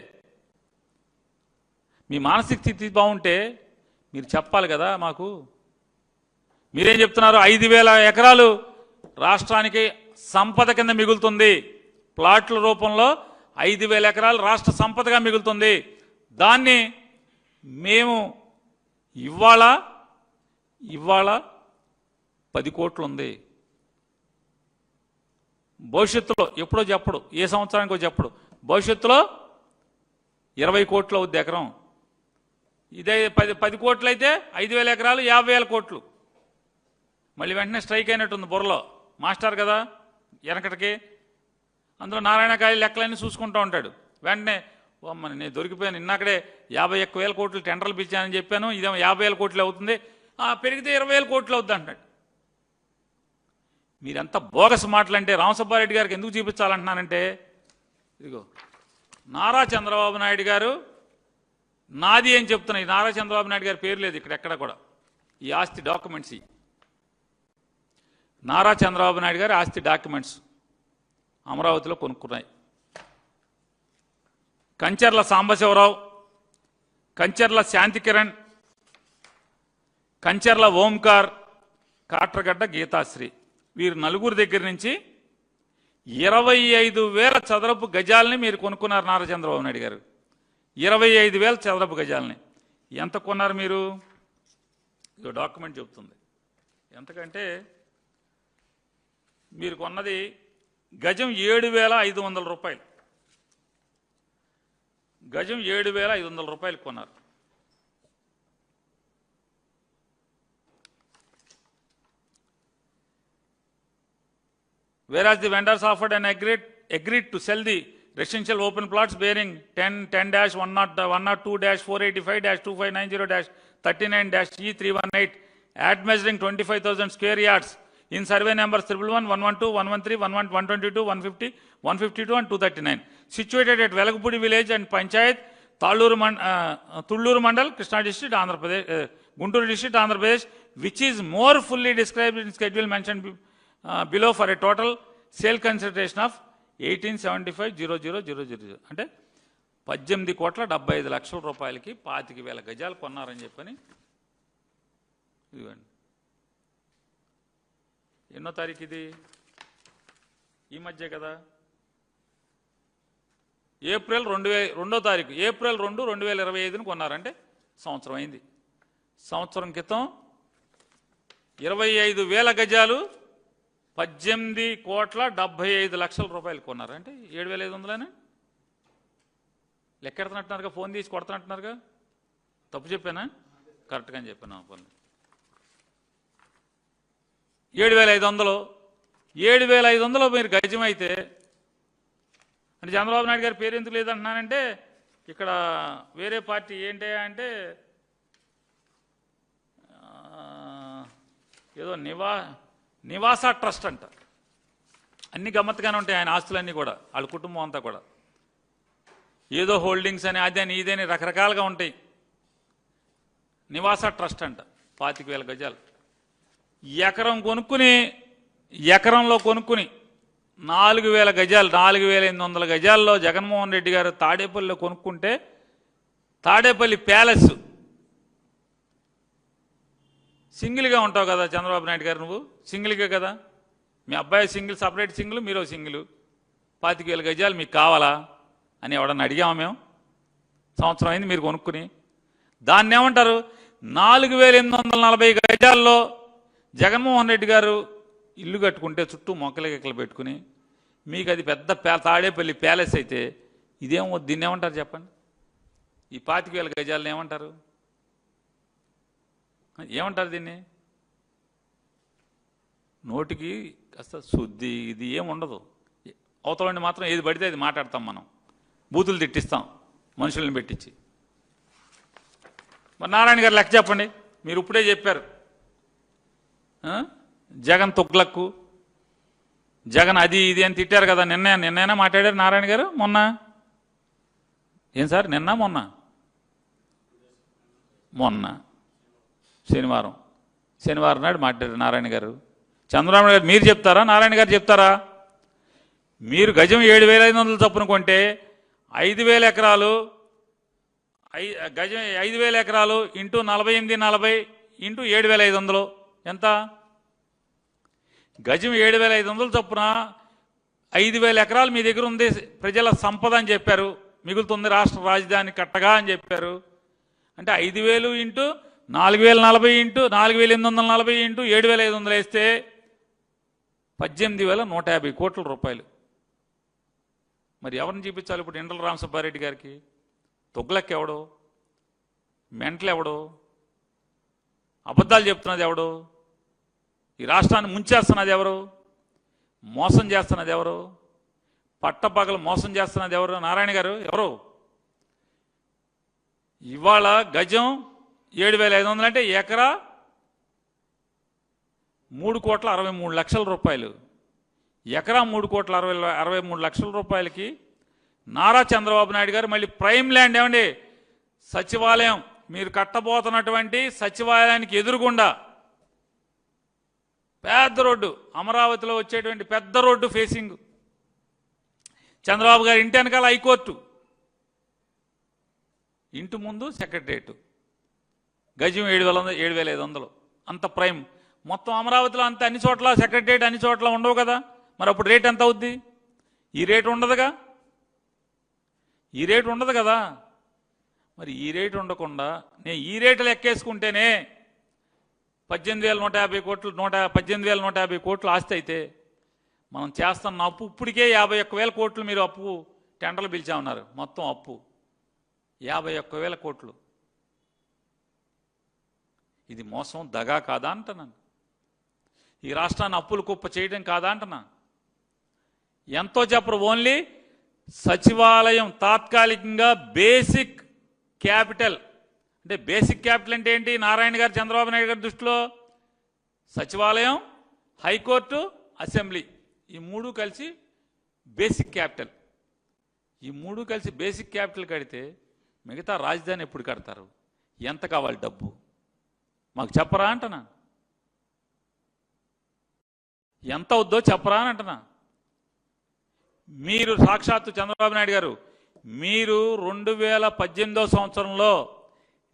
మీ మానసిక స్థితి బాగుంటే మీరు చెప్పాలి కదా మాకు. మీరేం చెప్తున్నారు? 5,000 ఎకరాలు రాష్ట్రానికి సంపద కింద మిగులుతుంది, ప్లాట్ల రూపంలో 5,000 ఎకరాలు రాష్ట్ర సంపదగా మిగులుతుంది. దాన్ని మేము ఇవాళ 10 కోట్లు ఉంది, భవిష్యత్తులో ఎప్పుడో చెప్పడు, ఏ సంవత్సరానికో చెప్పడు, భవిష్యత్తులో 20 కోట్లు అవుద్ది ఎకరం. ఇదే 10 కోట్లు అయితే 5,000 ఎకరాలు 50,000 కోట్లు. మళ్ళీ వెంటనే స్ట్రైక్ అయినట్టుంది బుర్రలో, మాస్టర్ కదా వెనకటికి. అందులో నారాయణకాయ లెక్కలన్నీ చూసుకుంటూ ఉంటాడు. వెంటనే అమ్మని నేను దొరికిపోయాను, ఇన్నాకడే 51,000 కోట్లు టెండర్లు పిలిచానని చెప్పాను, ఇదేమో 50,000 కోట్లు అవుతుంది, పెరిగితే 20,000 కోట్లు అవుద్ది అంటాడు. మీరెంత బోగస్ మాటలంటే రామసుబ్బారెడ్డి గారికి ఎందుకు చూపించాలంటున్నానంటే, ఇదిగో నారా చంద్రబాబు నాయుడు గారు నాది అని చెప్తున్నాయి. నారా చంద్రబాబు నాయుడు గారి పేరు లేదు ఇక్కడ ఎక్కడ కూడా. ఈ ఆస్తి డాక్యుమెంట్స్, నారా చంద్రబాబు నాయుడు గారి ఆస్తి డాక్యుమెంట్స్ అమరావతిలో కొనుక్కున్నాయి. కంచర్ల సాంబశివరావు, కంచర్ల శాంతికిరణ్, కంచర్ల ఓంకార్, కాట్రగడ్డ గీతాశ్రీ, వీరు నలుగురు దగ్గర నుంచి 25,000 చదరపు గజాలని మీరు కొనుక్కున్నారు నారా చంద్రబాబు నాయుడు గారు. 25,000 చదరపు గజాలని ఎంత కొన్నారు మీరు? ఇదో డాక్యుమెంట్ చెబుతుంది. ఎంతకంటే మీరు కొన్నది గజం 7,500 రూపాయలు, గజం 7,500 రూపాయలు కొన్నారు. Whereas the vendors offered and agreed to sell the residential open plots bearing 10-102-485-2590-39-E318 at measuring 25,000 square yards in survey numbers 111, 112, 113, 122, 150, 152 and 239, situated at Velagapudi village and Panchayat, Tulluru Mandal, Krishna district, Andhra Pradesh, Guntur district, Andhra Pradesh, which is more fully described in schedule mentioned below for a total sale consideration of 1875,000 అంటే 18,75,00,000 రూపాయలకి 25,000 గజాలు కొన్నారని చెప్పని. ఇదిగోండి, ఎన్నో తారీఖు ఇది? ఈ మధ్య కదా, ఏప్రిల్ 2వ తారీఖు, ఏప్రిల్ 2, 2025 కొన్నారంటే సంవత్సరం అయింది. సంవత్సరం క్రితం 25,000 గజాలు 18,75,00,000 రూపాయలు కొన్నారు. అంటే 7,500 లెక్కెడుతున్నట్టున్నారుగా, ఫోన్ తీసి కొడుతున్నట్టున్నారుగా. తప్పు చెప్పానా? కరెక్ట్గా అని చెప్పాను. పనులు 7,500 7,500 మీరు గజం అయితే అంటే చంద్రబాబు నాయుడు గారి పేరు ఎందుకు లేదంటున్నానంటే ఇక్కడ వేరే పార్టీ ఏంటి అంటే ఏదో నివాస ట్రస్ట్ అంట. అన్ని గమ్మత్తుగానే ఉంటాయి ఆయన ఆస్తులన్నీ కూడా, వాళ్ళ కుటుంబం అంతా కూడా ఏదో హోల్డింగ్స్ అని అదని ఇదని రకరకాలుగా ఉంటాయి. నివాస ట్రస్ట్ అంట 25,000 గజాలు ఎకరంలో కొనుక్కుని 4,000 గజాలు 4,800 గజాల్లో జగన్మోహన్ రెడ్డి గారు తాడేపల్లిలో కొనుక్కుంటే తాడేపల్లి ప్యాలెస్ సింగిల్గా ఉంటావు కదా చంద్రబాబు నాయుడు గారు, నువ్వు సింగిల్గా కదా, మీ అబ్బాయి సింగిల్ సపరేట్ సింగిల్ మీరు సింగిల్ 25,000 గజాలు మీకు కావాలా అని ఎవడన్నా అడిగామా మేము? సంవత్సరం అయింది మీరు కొనుక్కుని. దాన్ని ఏమంటారు 4,840 గజాల్లో జగన్మోహన్ రెడ్డి గారు ఇల్లు కట్టుకుంటే చుట్టూ మొక్కలు పెట్టుకుని మీకు అది పెద్ద తాడేపల్లి ప్యాలెస్ అయితే ఇదేమో దీన్ని ఏమంటారు చెప్పండి? ఈ 25,000 గజాలను ఏమంటారు? ఏమంటారు దీన్ని? నోటికి కాస్త శుద్ధి ఇది ఏముండదు. అవతలండి మాత్రం ఏది పడితే అది మాట్లాడతాం, మనం బూతులు తిట్టిస్తాం మనుషుల్ని పెట్టించి. మరి నారాయణ గారు లెక్క చెప్పండి. మీరు ఇప్పుడే చెప్పారు జగన్ తుగ్లక్కు, జగన్ అది ఇది అని తిట్టారు కదా. నిన్నైనా మాట్లాడారు నారాయణ గారు? మొన్న ఏం సార్? మొన్న శనివారం నాడు మాట్లాడారు నారాయణ గారు. చంద్రబాబు నాయుడు గారు మీరు చెప్తారా, నారాయణ గారు చెప్తారా? మీరు గజం 7,500 చొప్పున కొంటే 5,000 ఎకరాలు గజం 5,000 ఎకరాలు ఇంటూ 4840 ఇంటూ 7,500 ఎంత? గజం 7,500 చొప్పున 5,000 ఎకరాలు మీ దగ్గర ఉంది ప్రజల సంపద అని చెప్పారు. మిగులుతుంది రాష్ట్ర రాజధాని కట్టగా అని చెప్పారు. అంటే 5,000 ఇంటూ 4,040 ఇంటూ 4,840 ఇంటూ 7,500 వేస్తే 18,150 కోట్ల రూపాయలు. మరి ఎవరిని చూపించాలి ఇప్పుడు? ఇండల రామసుబ్బారెడ్డి గారికి? తొగ్లక్ ఎవడో? మెంటలు ఎవడో? అబద్ధాలు చెప్తున్నది ఎవడు? ఈ రాష్ట్రాన్ని ముంచేస్తున్నది ఎవరు? మోసం చేస్తున్నది ఎవరు? పట్టపగలు మోసం చేస్తున్నది ఎవరు? నారాయణ గారు ఎవరు? ఇవాళ గజం 7,500 అంటే ఎకరా 3,63,00,000 రూపాయలు. ఎకరా 3,63,00,000 రూపాయలకి నారా చంద్రబాబు నాయుడు గారు మళ్ళీ ప్రైమ్ ల్యాండ్ ఏమండి సచివాలయం మీరు కట్టబోతున్నటువంటి సచివాలయానికి ఎదురుగుండా పెద్ద రోడ్డు, అమరావతిలో వచ్చేటువంటి పెద్ద రోడ్డు ఫేసింగ్, చంద్రబాబు గారి ఇంటి వెనకాల హైకోర్టు, ఇంటి ముందు సెక్రటరియట్, గజం 7,500 అంత ప్రైమ్. మొత్తం అమరావతిలో అంత అన్ని చోట్ల సెక్రటరియట్ అన్ని చోట్ల ఉండవు కదా. మరి అప్పుడు రేట్ ఎంత అవుద్ది? ఈ రేటు ఉండదుగా, ఈ రేటు ఉండదు కదా. మరి ఈ రేటు ఉండకుండా నేను ఈ రేటు లెక్కేసుకుంటేనే 18,150 కోట్లు 18,150 కోట్లు ఆస్తి అయితే మనం చేస్తున్న అప్పు ఇప్పటికే 51,000 కోట్లు మీరు అప్పు టెండర్లు పిలిచామన్నారు. మొత్తం అప్పు 51,000 కోట్లు. ఇది మోసం దగా కాదా అంటున్నాను. ఈ రాష్ట్రాన్ని అప్పులు కుప్ప చేయడం కాదా అంటున్నా. ఎంతో చెప్పరు, ఓన్లీ సచివాలయం తాత్కాలికంగా బేసిక్ క్యాపిటల్. అంటే బేసిక్ క్యాపిటల్ అంటే ఏంటి? నారాయణ గారు చంద్రబాబు నాయుడు గారి దృష్టిలో సచివాలయం, హైకోర్టు, అసెంబ్లీ ఈ మూడు కలిసి బేసిక్ క్యాపిటల్. ఈ మూడు కలిసి బేసిక్ క్యాపిటల్ కడితే మిగతా రాజధాని ఎప్పుడు కడతారు? ఎంత కావాలి డబ్బు మాకు చెప్పరా అంటనా? ఎంత అవుద్దో చెప్పరా అని అంటనా? మీరు సాక్షాత్తు చంద్రబాబు నాయుడు గారు మీరు 2018 సంవత్సరంలో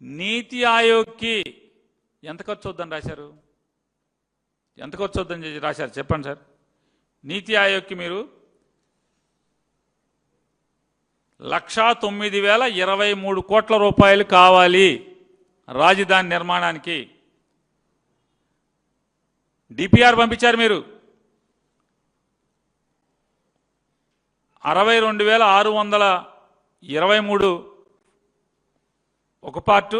నీతి ఆయోగ్కి ఎంత ఖర్చు అవుద్దని రాశారు? ఎంత ఖర్చు అవుద్దని రాశారు చెప్పండి సార్. నీతి ఆయోగ్కి మీరు 1,09,023 కోట్ల రూపాయలు కావాలి రాజధాని నిర్మాణానికి. డిపిఆర్ పంపించారు మీరు 62,623 ఒక పార్టు,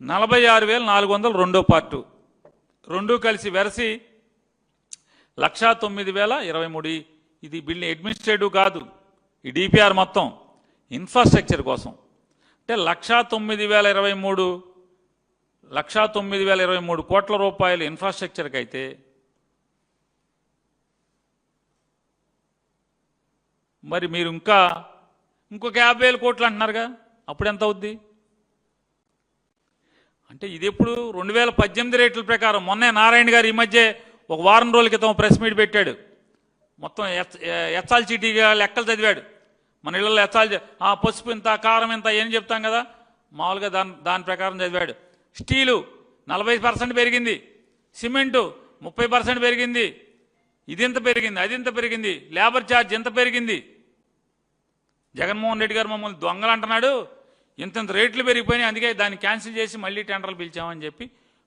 46,400 రెండో పార్టు, రెండు కలిసి వెరసి 1,09,023 ఇది బిల్డింగ్ అడ్మినిస్ట్రేటివ్ కాదు, ఈ డిపిఆర్ మొత్తం ఇన్ఫ్రాస్ట్రక్చర్ కోసం. అంటే 1,09,023 కోట్ల రూపాయలు ఇన్ఫ్రాస్ట్రక్చర్కి అయితే మరి మీరు ఇంకొక 50,000 కోట్లు అంటున్నారుగా, అప్పుడు ఎంత అవుద్ది? అంటే ఇది ఎప్పుడు 2018 రేట్ల ప్రకారం. మొన్నే నారాయణ గారు ఈ మధ్య ఒక వారం రోజుల క్రితం ప్రెస్ మీట్ పెట్టాడు. మొత్తం ఎచ్చాల్ చీటీగా లెక్కలు చదివాడు. మన ఇళ్లలో పసుపు ఇంత, కారం ఇంత ఏం చెప్తాం కదా, మామూలుగా దాని ప్రకారం చదివాడు. స్టీలు 40% పెరిగింది, సిమెంటు 30% పెరిగింది, ఇది ఇంత పెరిగింది, అది ఇంత పెరిగింది, లేబర్ ఛార్జ్ ఎంత పెరిగింది. జగన్మోహన్ రెడ్డి గారు మమ్మల్ని దొంగలు అంటున్నాడు, ఇంత రేట్లు పెరిగిపోయినాయి, అందుకే దాన్ని క్యాన్సిల్ చేసి మళ్ళీ టెండర్లు పిలిచామని చెప్పి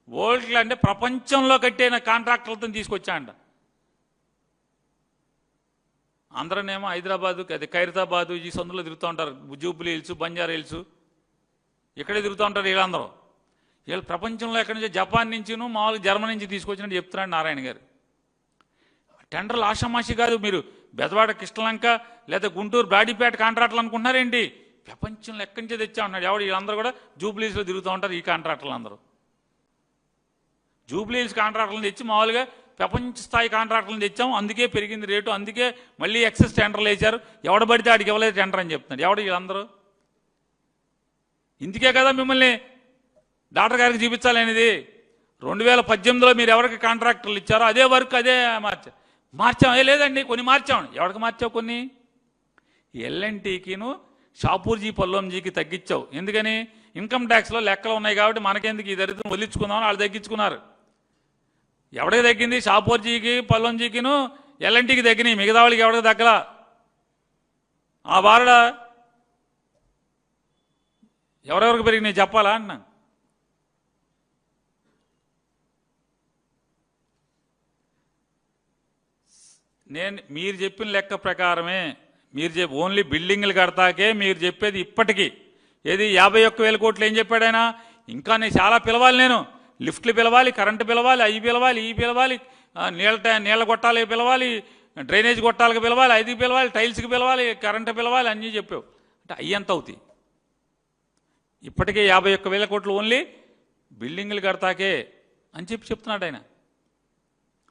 వరల్డ్లో అంటే ప్రపంచంలో కట్టిన కాంట్రాక్టర్లతో తీసుకొచ్చాంట. అందరూనేమో హైదరాబాదు, ఖైరతాబాదు ఈ సందులో తిరుగుతూ ఉంటారు, జూబ్లీ హిల్స్, బంజారా హిల్స్, ఇక్కడే తిరుగుతూ ఉంటారు వీళ్ళందరూ. వీళ్ళు ప్రపంచంలో ఎక్కడి నుంచో జపాన్ నుంచిను మామూలుగా జర్మనీ నుంచి తీసుకొచ్చినట్టు చెప్తున్నాడు నారాయణ గారు. టెండర్లు ఆషామాషి కాదు. మీరు బెజవాడ కృష్ణలంక లేదా గుంటూరు బ్రాడీపేట కాంట్రాక్టర్లు అనుకుంటున్నారేంటి? ప్రపంచంలో ఎక్కడి నుంచో తెచ్చా ఉన్నాడు. ఎవడు వీళ్ళందరూ కూడా జూబ్లీహిల్స్లో తిరుగుతూ ఉంటారు. ఈ కాంట్రాక్టర్లు అందరూ జూబ్లీహిల్స్ కాంట్రాక్టర్లను తెచ్చి మామూలుగా ప్రపంచ స్థాయి కాంట్రాక్టర్లను తెచ్చాం, అందుకే పెరిగింది రేటు, అందుకే మళ్ళీ ఎక్సెస్ టెండర్లు వేశారు, ఎవడబడితే ఆడికి ఇవ్వలేదు టెండర్ అని చెప్తున్నాడు. ఎవడు వీళ్ళందరూ? ఇందుకే కదా మిమ్మల్ని డాక్టర్ గారికి చూపించాలనేది. 2018లో మీరు ఎవరికి కాంట్రాక్టర్లు ఇచ్చారో అదే వర్క్ అదే మార్చాం. లేదండి కొన్ని మార్చాం. ఎవరికి మార్చావు? కొన్ని ఎల్ఎన్టీకిను షాపూర్జీ పల్లంజీకి తగ్గించావు. ఎందుకని? ఇన్కమ్ ట్యాక్స్లో లెక్కలు ఉన్నాయి కాబట్టి మనకెందుకు ఈ దరిద్రం వదిలించుకుందామని వాళ్ళు తగ్గించుకున్నారు. ఎవరికి తగ్గింది? షాపూర్జీకి పల్లంజీకిను ఎల్ఎన్టీకి తగ్గినాయి, మిగతా వాళ్ళకి ఎవరికి తగ్గలా. ఆ బారడ ఎవరెవరికి పెరిగినాయి చెప్పాలా అన్నా. మీరు చెప్పిన లెక్క ప్రకారమే, మీరు ఓన్లీ బిల్డింగ్లు కడతాకే మీరు చెప్పేది ఇప్పటికీ. ఏది 51,000 కోట్లు ఏం చెప్పాడు ఆయన? ఇంకా నేను చాలా పిలవాలి, నేను లిఫ్ట్లు పిలవాలి, కరెంటు పిలవాలి, అవి పిలవాలి, ఈ పిలవాలి, నీళ్ళ గొట్టాలు పిలవాలి, డ్రైనేజ్ గొట్టాలకు పిలవాలి, అది పిలవాలి, టైల్స్కి పిలవాలి, కరెంటు పిలవాలి, అన్నీ చెప్పావు. అంటే అవి ఎంత అవుతాయి? ఇప్పటికే 51,000 కోట్లు ఓన్లీ బిల్డింగ్లు కడతాకే అని చెప్తున్నాడు ఆయన.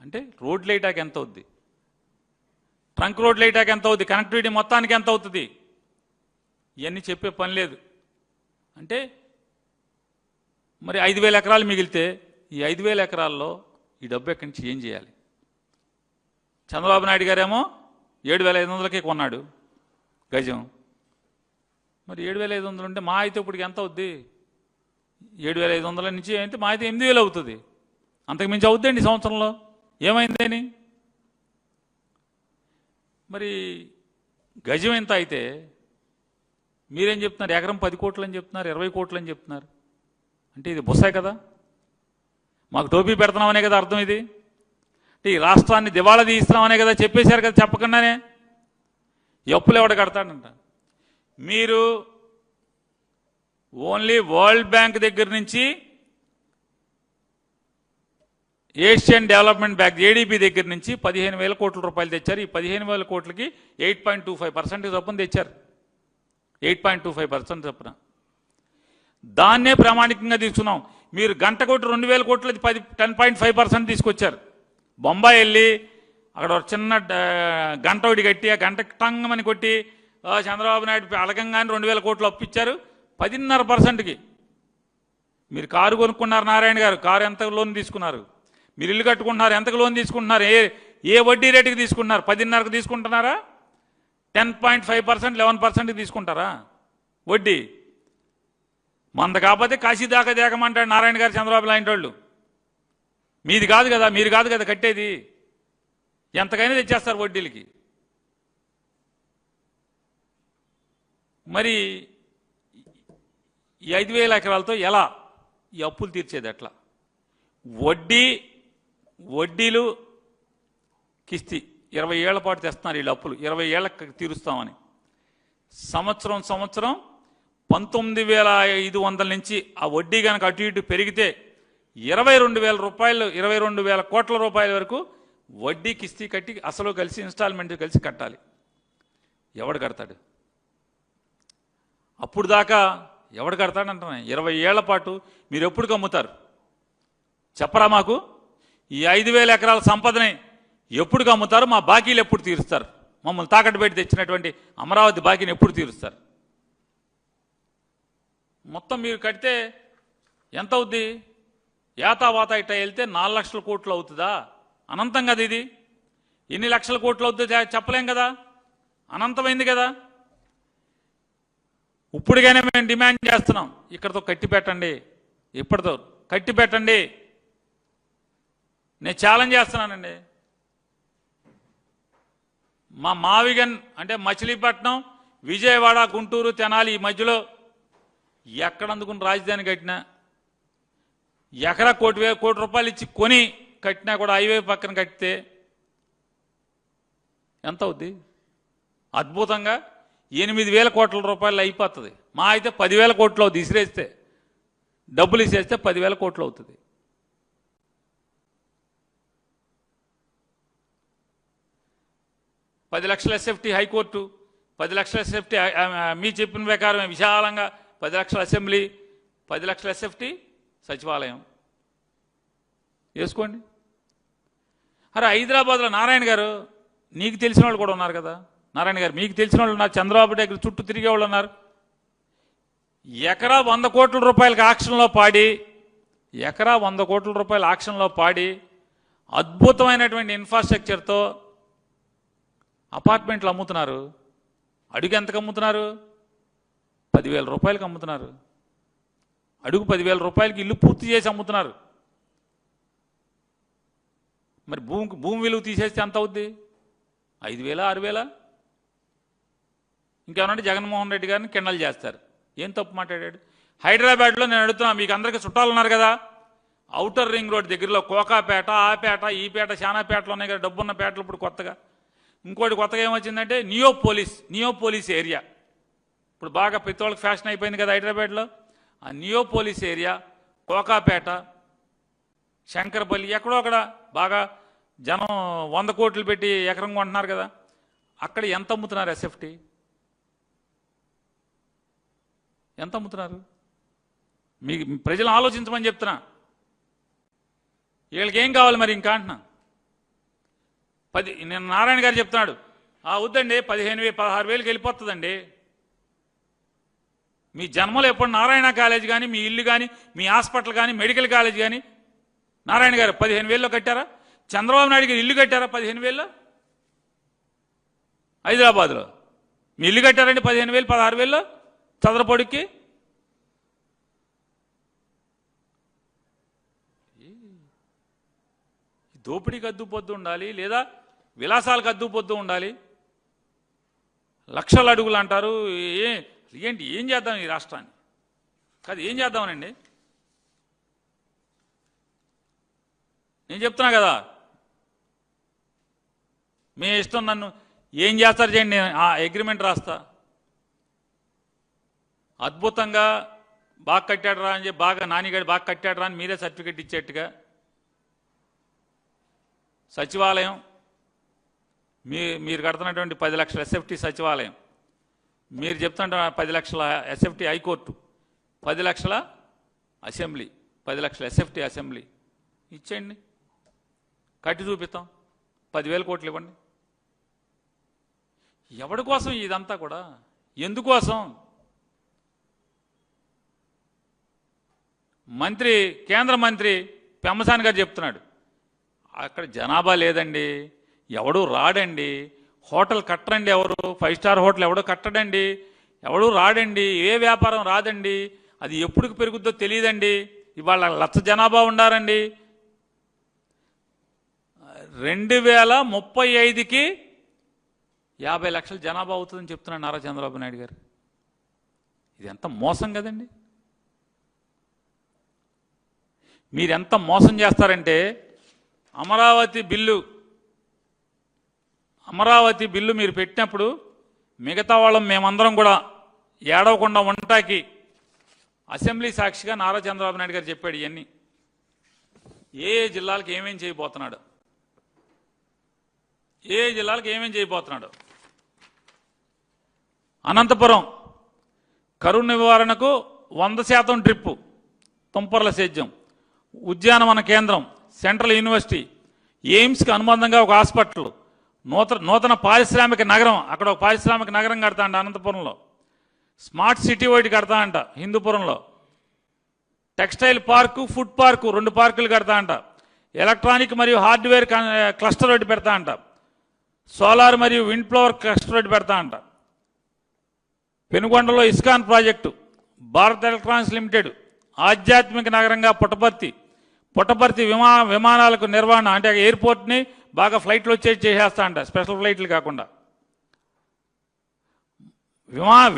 అంటే రోడ్లు వేయటానికి ఎంత అవుద్ది, ట్రంక్ రోడ్లు వేయటానికి ఎంత అవుద్ది, కనెక్టివిటీ మొత్తానికి ఎంత అవుతుంది, ఇవన్నీ చెప్పే పని లేదు. అంటే మరి 5,000 ఎకరాలు మిగిలితే ఈ 5,000 ఎకరాల్లో ఈ డబ్బు ఎక్కడి నుంచి ఏం చేయాలి? చంద్రబాబు నాయుడు గారేమో 7,500కే కొన్నాడు గజం. మరి 7,500 ఉంటే మా అయితే ఇప్పటికి ఎంత అవుద్ది? 7,500 నుంచి అయితే మా అయితే 8,000 అవుతుంది. అంతకుమించి అవుద్దండి సంవత్సరంలో. ఏమైందని? మరి గజం ఎంత అయితే మీరేం చెప్తున్నారు? ఎకరం 10 కోట్లు అని చెప్తున్నారు, 20 కోట్లు అని చెప్తున్నారు. అంటే ఇది బుస్సాయి కదా, మాకు టోపీ పెడుతున్నామనే కదా అర్థం. ఇది అంటే ఈ రాష్ట్రాన్ని దివాళా తీయిస్తున్నామనే కదా చెప్పేశారు కదా చెప్పకుండానే. అప్పులు ఎవడ కడతాడంట? మీరు ఓన్లీ వరల్డ్ బ్యాంక్ దగ్గర నుంచి ఏషియన్ డెవలప్మెంట్ బ్యాంక్ ఏడీబీ దగ్గర నుంచి 15,000 కోట్ల రూపాయలు తెచ్చారు. ఈ 15,000 కోట్లకి 8.25% చొప్పున తెచ్చారు. 8.25% చొప్పున దాన్నే ప్రామాణికంగా తీసుకున్నాం. మీరు గంట కొట్టి 2,000 కోట్లు 10.5% తీసుకొచ్చారు. బొంబాయి వెళ్ళి అక్కడ ఒక చిన్న గంట ఒకటి కట్టి ఆ గంట టంగమని కొట్టి చంద్రబాబు నాయుడు అలగంగానే 2,000 కోట్లు అప్పిచ్చారు 10.5%కి. మీరు కారు కొనుక్కున్నారు, నారాయణ గారు కారు ఎంత లోన్ తీసుకున్నారు? మీరు ఇల్లు కట్టుకుంటున్నారు, ఎంతకు లోన్ తీసుకుంటున్నారు? ఏ వడ్డీ రేటుకి తీసుకుంటున్నారు? 10.5కి తీసుకుంటున్నారా? 10.5%, 11%కి తీసుకుంటారా వడ్డీ? మంద కాకపోతే కాశీ దాకా దేకమంటాడు నారాయణ గారు, చంద్రబాబు లాంటి వాళ్ళు. మీది కాదు కదా, మీరు కాదు కదా కట్టేది, ఎంతకైనా తెచ్చేస్తారు వడ్డీలకి. మరి ఈ 5,000 ఎకరాలతో ఎలా ఈ అప్పులు తీర్చేది? ఎట్లా? వడ్డీలు కిస్తీ 20 ఏళ్ల పాటు తెస్తున్నారు వీళ్ళు అప్పులు, 20 ఏళ్ళకి తీరుస్తామని. సంవత్సరం 19,500 నుంచి ఆ వడ్డీ కనుక అటు ఇటు పెరిగితే 22,000 కోట్ల రూపాయల వరకు వడ్డీ కిస్తీ కట్టి అసలు కలిసి ఇన్స్టాల్మెంట్ కలిసి కట్టాలి. ఎవడు కడతాడు? అప్పుడు దాకా ఎవడు కడతాడు అంటున్నా. 20 ఏళ్ల పాటు మీరు ఎప్పుడు కమ్ముతారు చెప్పరా మాకు? ఈ 5,000 ఎకరాల సంపదని ఎప్పుడు కమ్ముతారు? మా బాకీలు ఎప్పుడు తీరుస్తారు? మమ్మల్ని తాకట్టు పెట్టి తెచ్చినటువంటి అమరావతి బాకీని ఎప్పుడు తీరుస్తారు? మొత్తం మీరు కడితే ఎంత అవుద్ది? యాతావాత ఇట్ట వెళ్తే 4 లక్షల కోట్లు అవుతుందా? అనంతం కదా ఇది. ఎన్ని లక్షల కోట్లు అవుతుందో చెప్పలేం కదా, అనంతమైంది కదా. ఇప్పుడుగానే మేము డిమాండ్ చేస్తున్నాం, ఇక్కడతో కట్టి పెట్టండి, ఇప్పటితో కట్టి పెట్టండి. నేను ఛాలెంజ్ చేస్తున్నానండి. మా మావిగన్ అంటే మచిలీపట్నం, విజయవాడ, గుంటూరు, తెనాలి ఈ మధ్యలో ఎక్కడ అందుకుని రాజధాని కట్టినా, ఎకరా కోటి రూపాయలు ఇచ్చి కొని కట్టినా కూడా హైవే పక్కన కట్టితే ఎంత అవుద్ది? అద్భుతంగా 8,000 కోట్ల రూపాయలు అయిపోతుంది. మా అయితే 10,000 కోట్లు అవుతుంది. ఇసిరేస్తే డబ్బులు ఇసేస్తే 10,000 కోట్లు అవుతుంది. $10 లక్షల ఎస్ఎఫ్టీ హైకోర్టు, 10 లక్షల ఎస్ఎఫ్టీ మీ చెప్పిన ప్రకారం విశాలంగా 10 లక్షల అసెంబ్లీ, 10 లక్షల ఎస్ఎఫ్టీ సచివాలయం వేసుకోండి. అరే హైదరాబాద్లో నారాయణ గారు, నీకు తెలిసిన వాళ్ళు కూడా ఉన్నారు కదా, నారాయణ గారు మీకు తెలిసిన వాళ్ళు ఉన్నారు, చంద్రబాబు దగ్గర చుట్టూ తిరిగే వాళ్ళు ఉన్నారు. ఎకరా 100 కోట్ల రూపాయలకి ఆక్షన్లో పాడి, ఎకరా 100 కోట్ల రూపాయల ఆక్షన్లో పాడి అద్భుతమైనటువంటి ఇన్ఫ్రాస్ట్రక్చర్తో అపార్ట్మెంట్లు అమ్ముతున్నారు. అడుగు ఎంతకు అమ్ముతున్నారు? 10,000 రూపాయలకి అమ్ముతున్నారు. అడుగు 10,000 రూపాయలకి ఇల్లు పూర్తి చేసి అమ్ముతున్నారు. మరి భూమి విలువ తీసేస్తే ఎంత అవుద్ది? 5,000, 6,000? ఇంకేమన్నా జగన్మోహన్ రెడ్డి గారిని కిండలు చేస్తారు. ఏం తప్పు మాట్లాడాడు? హైదరాబాద్లో నేను అడుగుతున్నా, మీకు అందరికీ చుట్టాలు ఉన్నారు కదా, ఔటర్ రింగ్ రోడ్ దగ్గరలో కోకాపేట, ఆ పేట, ఈ పేట, శానాపేటలో ఉన్నాయి కదా డబ్బున్న పేటలు. ఇప్పుడు కొత్తగా ఇంకోటి కొత్తగా ఏమొచ్చిందంటే నియోపోలిస్ ఏరియా. ఇప్పుడు బాగా పెద్దవాళ్ళకి ఫ్యాషన్ అయిపోయింది కదా హైదరాబాద్లో. ఆ నియోపోలిస్ ఏరియా, కోకాపేట, శంకరపల్లి, ఎక్కడో అక్కడ బాగా జనం 100 కోట్లు పెట్టి ఎకరం కొంటున్నారు కదా, అక్కడ ఎంత అమ్ముతున్నారు? ఎస్ఎఫ్టీ ఎంత అమ్ముతున్నారు? మీకు ప్రజలు ఆలోచించమని చెప్తున్నా. వీళ్ళకి ఏం కావాలి మరి ఇంకా అంటున్నా. నేను నారాయణ గారు చెప్తున్నాడు, వద్దండి 15,000-16,000కి వెళ్ళిపోతుందండి. మీ జన్మలో ఎప్పుడు నారాయణ కాలేజ్ కానీ, మీ ఇల్లు కానీ, మీ హాస్పిటల్ కానీ, మెడికల్ కాలేజ్ కానీ నారాయణ గారు 15,000లో కట్టారా? చంద్రబాబు నాయుడు గారు ఇల్లు కట్టారా 15,000లో? హైదరాబాద్లో మీ ఇల్లు కట్టారండి 15,000, 16,000లో చదరపొడికి? దోపిడీకి అద్దుపొద్దు ఉండాలి, లేదా విలాసాలకు అద్దుపొద్దు ఉండాలి. లక్షల అడుగులు అంటారు. ఏంటి, ఏం చేద్దాం ఈ రాష్ట్రాన్ని? కాదు, ఏం చేద్దామనండి? నేను చెప్తున్నా కదా, మీ ఇష్టం, నన్ను ఏం చేస్తారు చేయండి, నేను ఆ అగ్రిమెంట్ రాస్తా. అద్భుతంగా బాగా కట్టాడు రా అని చెప్పి, బాగా నానిగాడు బాగా కట్టాడు రా అని మీరే సర్టిఫికెట్ ఇచ్చేట్టుగా సచివాలయం, మీరు కడుతున్నటువంటి 10 లక్షల ఎస్ఎఫ్టీ సచివాలయం, మీరు చెప్తున్న 10 లక్షల ఎస్ఎఫ్టీ హైకోర్టు, 10 లక్షల అసెంబ్లీ, 10 లక్షల ఎస్ఎఫ్టీ అసెంబ్లీ ఇచ్చేయండి, కట్టి చూపిస్తాం. 10,000 కోట్లు ఇవ్వండి. ఎవడి కోసం ఇదంతా కూడా? ఎందుకోసం? కేంద్ర మంత్రి పెమ్మసాని గారు చెప్తున్నాడు, అక్కడ జనాభా లేదండి, ఎవడు రాడండి, హోటల్ కట్టరండి, ఎవరు 5 స్టార్ హోటల్ ఎవడో కట్టడండి, ఎవడు రాడండి, ఏ వ్యాపారం రాదండి, అది ఎప్పుడు పెరుగుద్దో తెలియదండి, ఇవాళ 1,00,000 జనాభా ఉండారండి, 2035కి 50 లక్షల జనాభా అవుతుందని చెప్తున్నాడు నారా చంద్రబాబు నాయుడు గారు. ఇది ఎంత మోసం కదండి. మీరెంత మోసం చేస్తారంటే, అమరావతి బిల్లు మీరు పెట్టినప్పుడు మిగతా వాళ్ళం మేమందరం కూడా ఏడవకుండా ఉండటానికి అసెంబ్లీ సాక్షిగా నారా చంద్రబాబు నాయుడు గారు చెప్పాడు. ఇవన్నీ ఏ జిల్లాలకు ఏమేం చేయబోతున్నాడు. ఏ జిల్లాలకు ఏమేం చేయబోతున్నాడు. అనంతపురం కరువు నివారణకు 100% డ్రిప్పు, తుంపర్ల సేద్యం, ఉద్యానవన కేంద్రం, సెంట్రల్ యూనివర్సిటీ, ఎయిమ్స్కి అనుబంధంగా ఒక హాస్పిటల్, నూతన పారిశ్రామిక నగరం, అక్కడ ఒక పారిశ్రామిక నగరం కడతా అంట అనంతపురంలో. స్మార్ట్ సిటీ ఒకటి కడతా అంట హిందూపురంలో. టెక్స్టైల్ పార్కు, ఫుడ్ పార్కు 2 పార్కులు కడతా అంట. ఎలక్ట్రానిక్ మరియు హార్డ్వేర్ క్లస్టర్ ఒకటి పెడతా అంట. సోలార్ మరియు విండ్ ఫ్లవర్ క్లస్టర్ ఒకటి పెడతా అంట. పెనుగొండలో ISKCON project, Bharat electronics limited, ఆధ్యాత్మిక నగరంగా పుట్టపర్తి విమానాలకు నిర్వహణ, అంటే ఎయిర్పోర్ట్ని బాగా ఫ్లైట్లు వచ్చేసి చేసేస్తా అంట, స్పెషల్ ఫ్లైట్లు కాకుండా.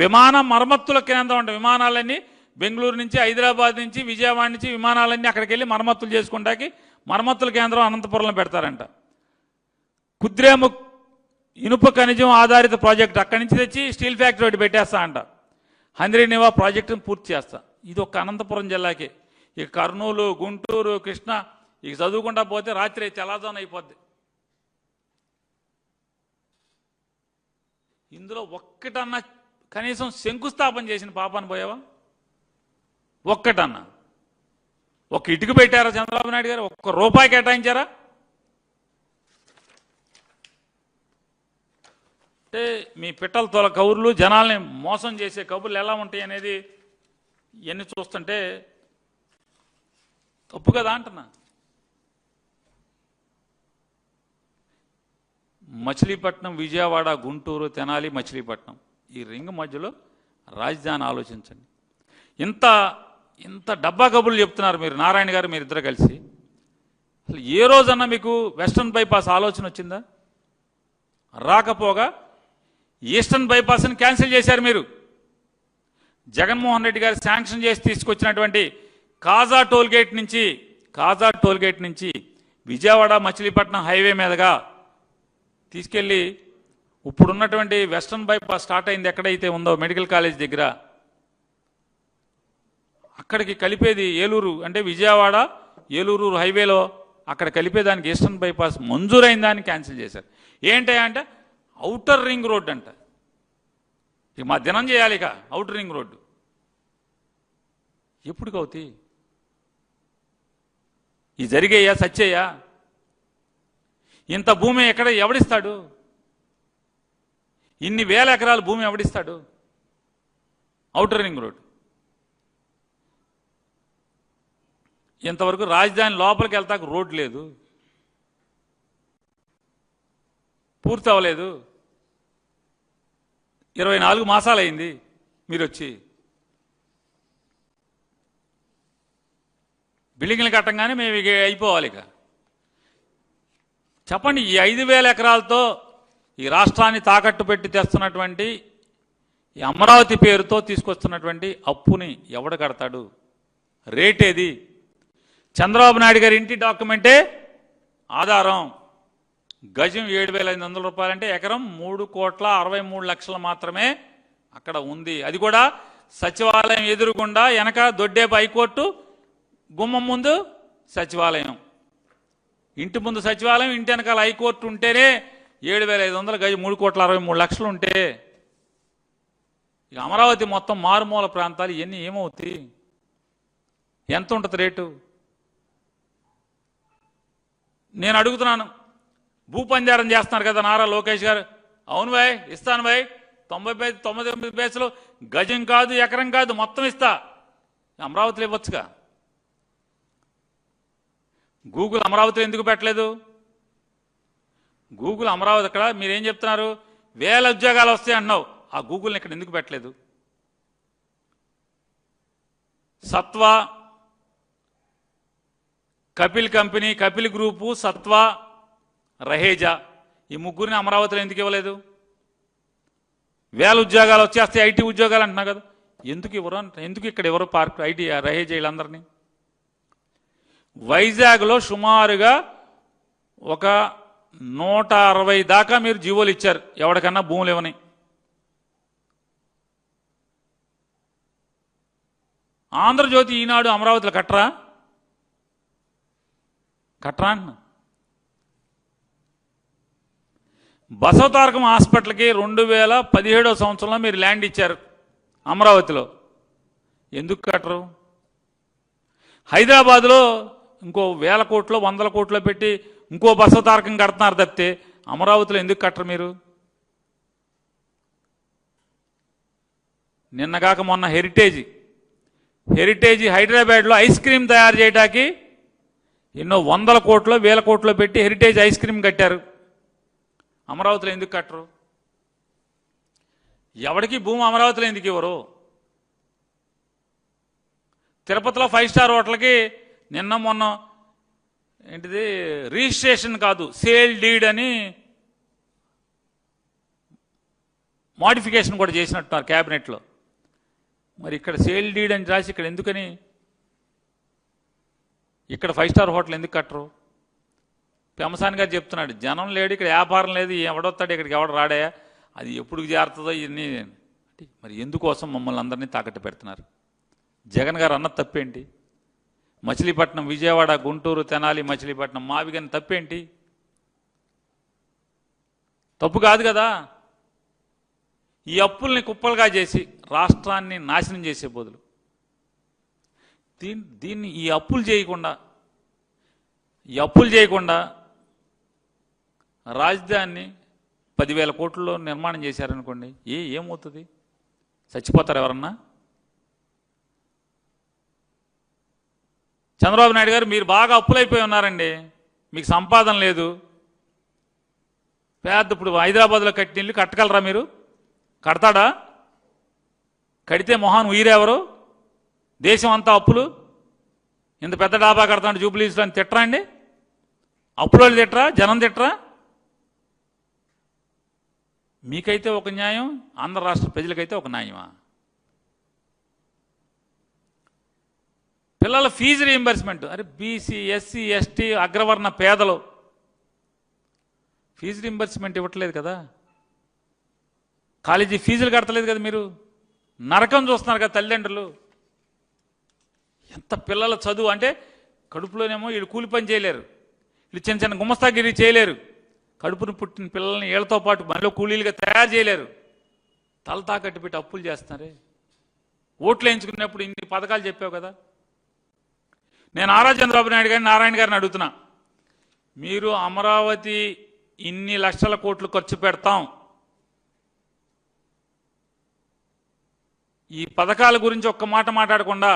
విమాన మరమ్మతుల కేంద్రం అంట. విమానాలన్నీ బెంగళూరు నుంచి, హైదరాబాద్ నుంచి, విజయవాడ నుంచి విమానాలన్నీ అక్కడికి వెళ్ళి మరమ్మతులు చేసుకుంటాకి మరమ్మతుల కేంద్రం అనంతపురంలో పెడతారంట. కుద్రేము ఇనుప ఖనిజం ఆధారిత ప్రాజెక్టు, అక్కడి నుంచి తెచ్చి స్టీల్ ఫ్యాక్టరీ ఒకటి పెట్టేస్తా అంట. హంద్రీనివా ప్రాజెక్టును పూర్తి చేస్తా. ఇది ఒక అనంతపురం జిల్లాకే. ఇక కర్నూలు, గుంటూరు, కృష్ణా ఇక చదువుకుంటా పోతే రాత్రి తెల్లవారుజామున అయిపోద్ది. ఇందులో ఒక్కటన్నా కనీసం శంకుస్థాపన చేసిన పాపాన్ని పోయావా? ఒక్కటన్నా ఒక్క ఇటుక పెట్టారా చంద్రబాబు నాయుడు గారు? ఒక్క రూపాయి కేటాయించారా? అంటే మీ పిట్టల తోల కబుర్లు, జనాల్ని మోసం చేసే కబుర్లు ఎలా ఉంటాయి అనేది ఇవన్నీ చూస్తుంటే తప్పు కదా అంటున్నా. మచిలీపట్నం, విజయవాడ, గుంటూరు, తెనాలి, మచిలీపట్నం ఈ రింగ్ మధ్యలో రాజధాని ఆలోచించండి. ఇంత డబ్బా కబుర్లు చెప్తున్నారు మీరు, నారాయణ గారు మీరిద్దరు కలిసి. అసలు ఏ రోజన్నా మీకు వెస్టర్న్ బైపాస్ ఆలోచన వచ్చిందా? రాకపోగా ఈస్టర్న్ బైపాస్ని క్యాన్సిల్ చేశారు మీరు. జగన్మోహన్ రెడ్డి గారు శాంక్షన్ చేసి తీసుకొచ్చినటువంటి కాజా టోల్గేట్ నుంచి విజయవాడ మచిలీపట్నం హైవే మీదుగా తీసుకెళ్ళి ఇప్పుడున్నటువంటి వెస్టర్న్ బైపాస్ స్టార్ట్ అయింది ఎక్కడైతే ఉందో మెడికల్ కాలేజ్ దగ్గర, అక్కడికి కలిపేది ఏలూరు, అంటే విజయవాడ ఏలూరు హైవేలో అక్కడ కలిపేదానికి ఈస్టర్న్ బైపాస్ మంజూరైన దాన్ని క్యాన్సిల్ చేశారు. ఏంటంటే ఔటర్ రింగ్ రోడ్డు అంట. ఇక మా దినం చేయాలి. ఇక ఔటర్ రింగ్ రోడ్డు ఎప్పటికవుతాయి? ఈ జరిగేయా సచ్చేయా? ఇంత భూమి ఎవడిస్తాడు? ఇన్ని వేల ఎకరాల భూమి ఎవడిస్తాడు? ఔటర్ రింగ్ రోడ్ ఇంతవరకు రాజధాని లోపలికి వెళ్తాక రోడ్ లేదు, పూర్తి అవ్వలేదు. 24 మాసాలు అయింది మీరు వచ్చి. బిల్డింగ్లు కట్టంగానే మేము ఇక అయిపోవాలి. ఇక చెప్పండి, ఈ 5,000 ఎకరాలతో ఈ రాష్ట్రాన్ని తాకట్టు పెట్టి తెస్తున్నటువంటి ఈ అమరావతి పేరుతో తీసుకొస్తున్నటువంటి అప్పుని ఎవడు కడతాడు? రేటేది? చంద్రబాబు నాయుడు గారి ఇంటి డాక్యుమెంటే ఆధారం. గజం 7,500 రూపాయలంటే ఎకరం 3,63,00,000 మాత్రమే అక్కడ ఉంది. అది కూడా సచివాలయం ఎదురుగుండా, వెనక దొడ్డేపు హైకోర్టు, గుమ్మం ముందు సచివాలయం, ఇంటి ముందు సచివాలయం, ఇంటి వెనకాల హైకోర్టు ఉంటేనే 7,500 గజం 3,63,00,000 ఉంటే ఇక అమరావతి మొత్తం మారుమూల ప్రాంతాలు ఇవన్నీ ఏమవుతాయి? ఎంత ఉంటుంది రేటు? నేను అడుగుతున్నాను, భూపంజారం చేస్తున్నారు కదా నారా లోకేష్ గారు. అవును భాయ్, ఇస్తాను భాయ్, 99 పైసలు గజం కాదు, ఎకరం కాదు, మొత్తం ఇస్తా. అమరావతిలో ఇవ్వచ్చుగా. గూగుల్ అమరావతిలో ఎందుకు పెట్టలేదు? గూగుల్ అమరావతి అక్కడ మీరేం చెప్తున్నారు? 1000 ఉద్యోగాలు వస్తాయి అంటున్నావు. ఆ గూగుల్ని ఇక్కడ ఎందుకు పెట్టలేదు? సత్వా, కపిల్ కంపెనీ, కపిల్ గ్రూపు, సత్వా, రహేజా ఈ ముగ్గురిని అమరావతిలో ఎందుకు ఇవ్వలేదు? 1000 ఉద్యోగాలు వచ్చేస్తే ఐటీ ఉద్యోగాలు అంటున్నా కదా, ఎందుకు ఇవ్వరు? ఎందుకు ఇక్కడ ఎవరు పార్క్ ఐటీ రహేజా వీళ్ళందరినీ? వైజాగ్లో సుమారుగా ఒక 160 దాకా మీరు జీవోలు ఇచ్చారు ఎవరికన్నా భూములు ఇవ్వని. ఆంధ్రజ్యోతి, ఈనాడు అమరావతిలో కట్టరా అన్న. బసవతారకం హాస్పిటల్కి 2017 సంవత్సరంలో మీరు ల్యాండ్ ఇచ్చారు అమరావతిలో. ఎందుకు కట్టరు? హైదరాబాద్లో ఇంకో 1000 కోట్లు 100 కోట్లు పెట్టి ఇంకో బసవతారకం కడుతున్నారు తప్పితే అమరావతిలో ఎందుకు కట్టరు మీరు? నిన్నగాక మొన్న హెరిటేజ్ హైదరాబాద్లో ఐస్ క్రీమ్ తయారు చేయడానికి ఎన్నో 100 కోట్లు 1000 కోట్లు పెట్టి హెరిటేజ్ ఐస్ క్రీమ్ కట్టారు. అమరావతిలో ఎందుకు కట్టరు? ఎవరికి భూమి అమరావతిలో ఎందుకు ఇవ్వరు? తిరుపతిలో 5 స్టార్ హోటల్కి నిన్న మొన్న ఏంటిది రిజిస్ట్రేషన్ కాదు సేల్ డీడ్ అని మోడిఫికేషన్ కూడా చేసినట్టున్నారు క్యాబినెట్లో. మరి ఇక్కడ సేల్ డీడ్ అని రాసి ఇక్కడ ఎందుకని ఇక్కడ 5 స్టార్ హోటల్ ఎందుకు కట్టరు? పెమసాని గారు చెప్తున్నాడు, జనం లేడు ఇక్కడ, వ్యాపారం లేదు, ఎవడొస్తాడు ఇక్కడికి, ఎవడు రాడాయా, అది ఎప్పుడు జారుతుందో ఇవన్నీ. మరి ఎందుకోసం మమ్మల్ని అందరినీ తాకట్టు పెడుతున్నారు? జగన్ గారు అన్నది తప్పేంటి? మచిలీపట్నం, విజయవాడ, గుంటూరు, తెనాలి, మచిలీపట్నం, మావిగని తప్పేంటి? తప్పు కాదు కదా. ఈ అప్పుల్ని కుప్పలుగా చేసి రాష్ట్రాన్ని నాశనం చేసే బదులు దీన్ని ఈ అప్పులు చేయకుండా రాజధానిని 10,000 కోట్లలో నిర్మాణం చేశారనుకోండి, ఏమవుతుంది? చచ్చిపోతారు ఎవరన్నా? చంద్రబాబు నాయుడు గారు మీరు బాగా అప్పులైపోయి ఉన్నారండి, మీకు సంపాదన లేదు. ఇప్పుడు హైదరాబాద్లో కట్టిన ఇల్లు కట్టగలరా మీరు? కడతాడా? కడితే మొహాన్ ఉయిరెవరు? దేశం అంతా అప్పులు, ఇంత పెద్ద డాబా కడతాడు జూబ్లీస్లో అని తిట్టరా అండి? అప్పులోళ్ళు తిట్టరా? జనం తిట్టరా? మీకైతే ఒక న్యాయం, ఆంధ్ర రాష్ట్ర ప్రజలకైతే ఒక న్యాయమా? పిల్లల ఫీజు రీయింబర్స్మెంట్, అరే బీసీ, ఎస్సీ, ఎస్టీ, అగ్రవర్ణ పేదలు ఫీజు రీయింబర్స్మెంట్ ఇవ్వట్లేదు కదా, కాలేజీ ఫీజులు కడతలేదు కదా, మీరు నరకం చూస్తున్నారు కదా తల్లిదండ్రులు. ఎంత పిల్లల చదువు అంటే కడుపులోనేమో వీళ్ళు కూలి పని చేయలేరు, వీళ్ళు చిన్న చిన్న గుమస్తాగిరి చేయలేరు, కడుపును పుట్టిన పిల్లల్ని వీళ్ళతో పాటు మనలో కూలీలుగా తయారు చేయలేరు, తల తాకట్టు పెట్టి అప్పులు చేస్తున్నారే. ఓట్లు వేయించుకున్నప్పుడు ఇన్ని పథకాలు చెప్పావు కదా. నేను చంద్రబాబు నాయుడు గారిని, నారాయణ గారిని అడుగుతున్నా, మీరు అమరావతి ఇన్ని లక్షల కోట్లు ఖర్చు పెడతాం, ఈ పథకాల గురించి ఒక్క మాట మాట్లాడకుండా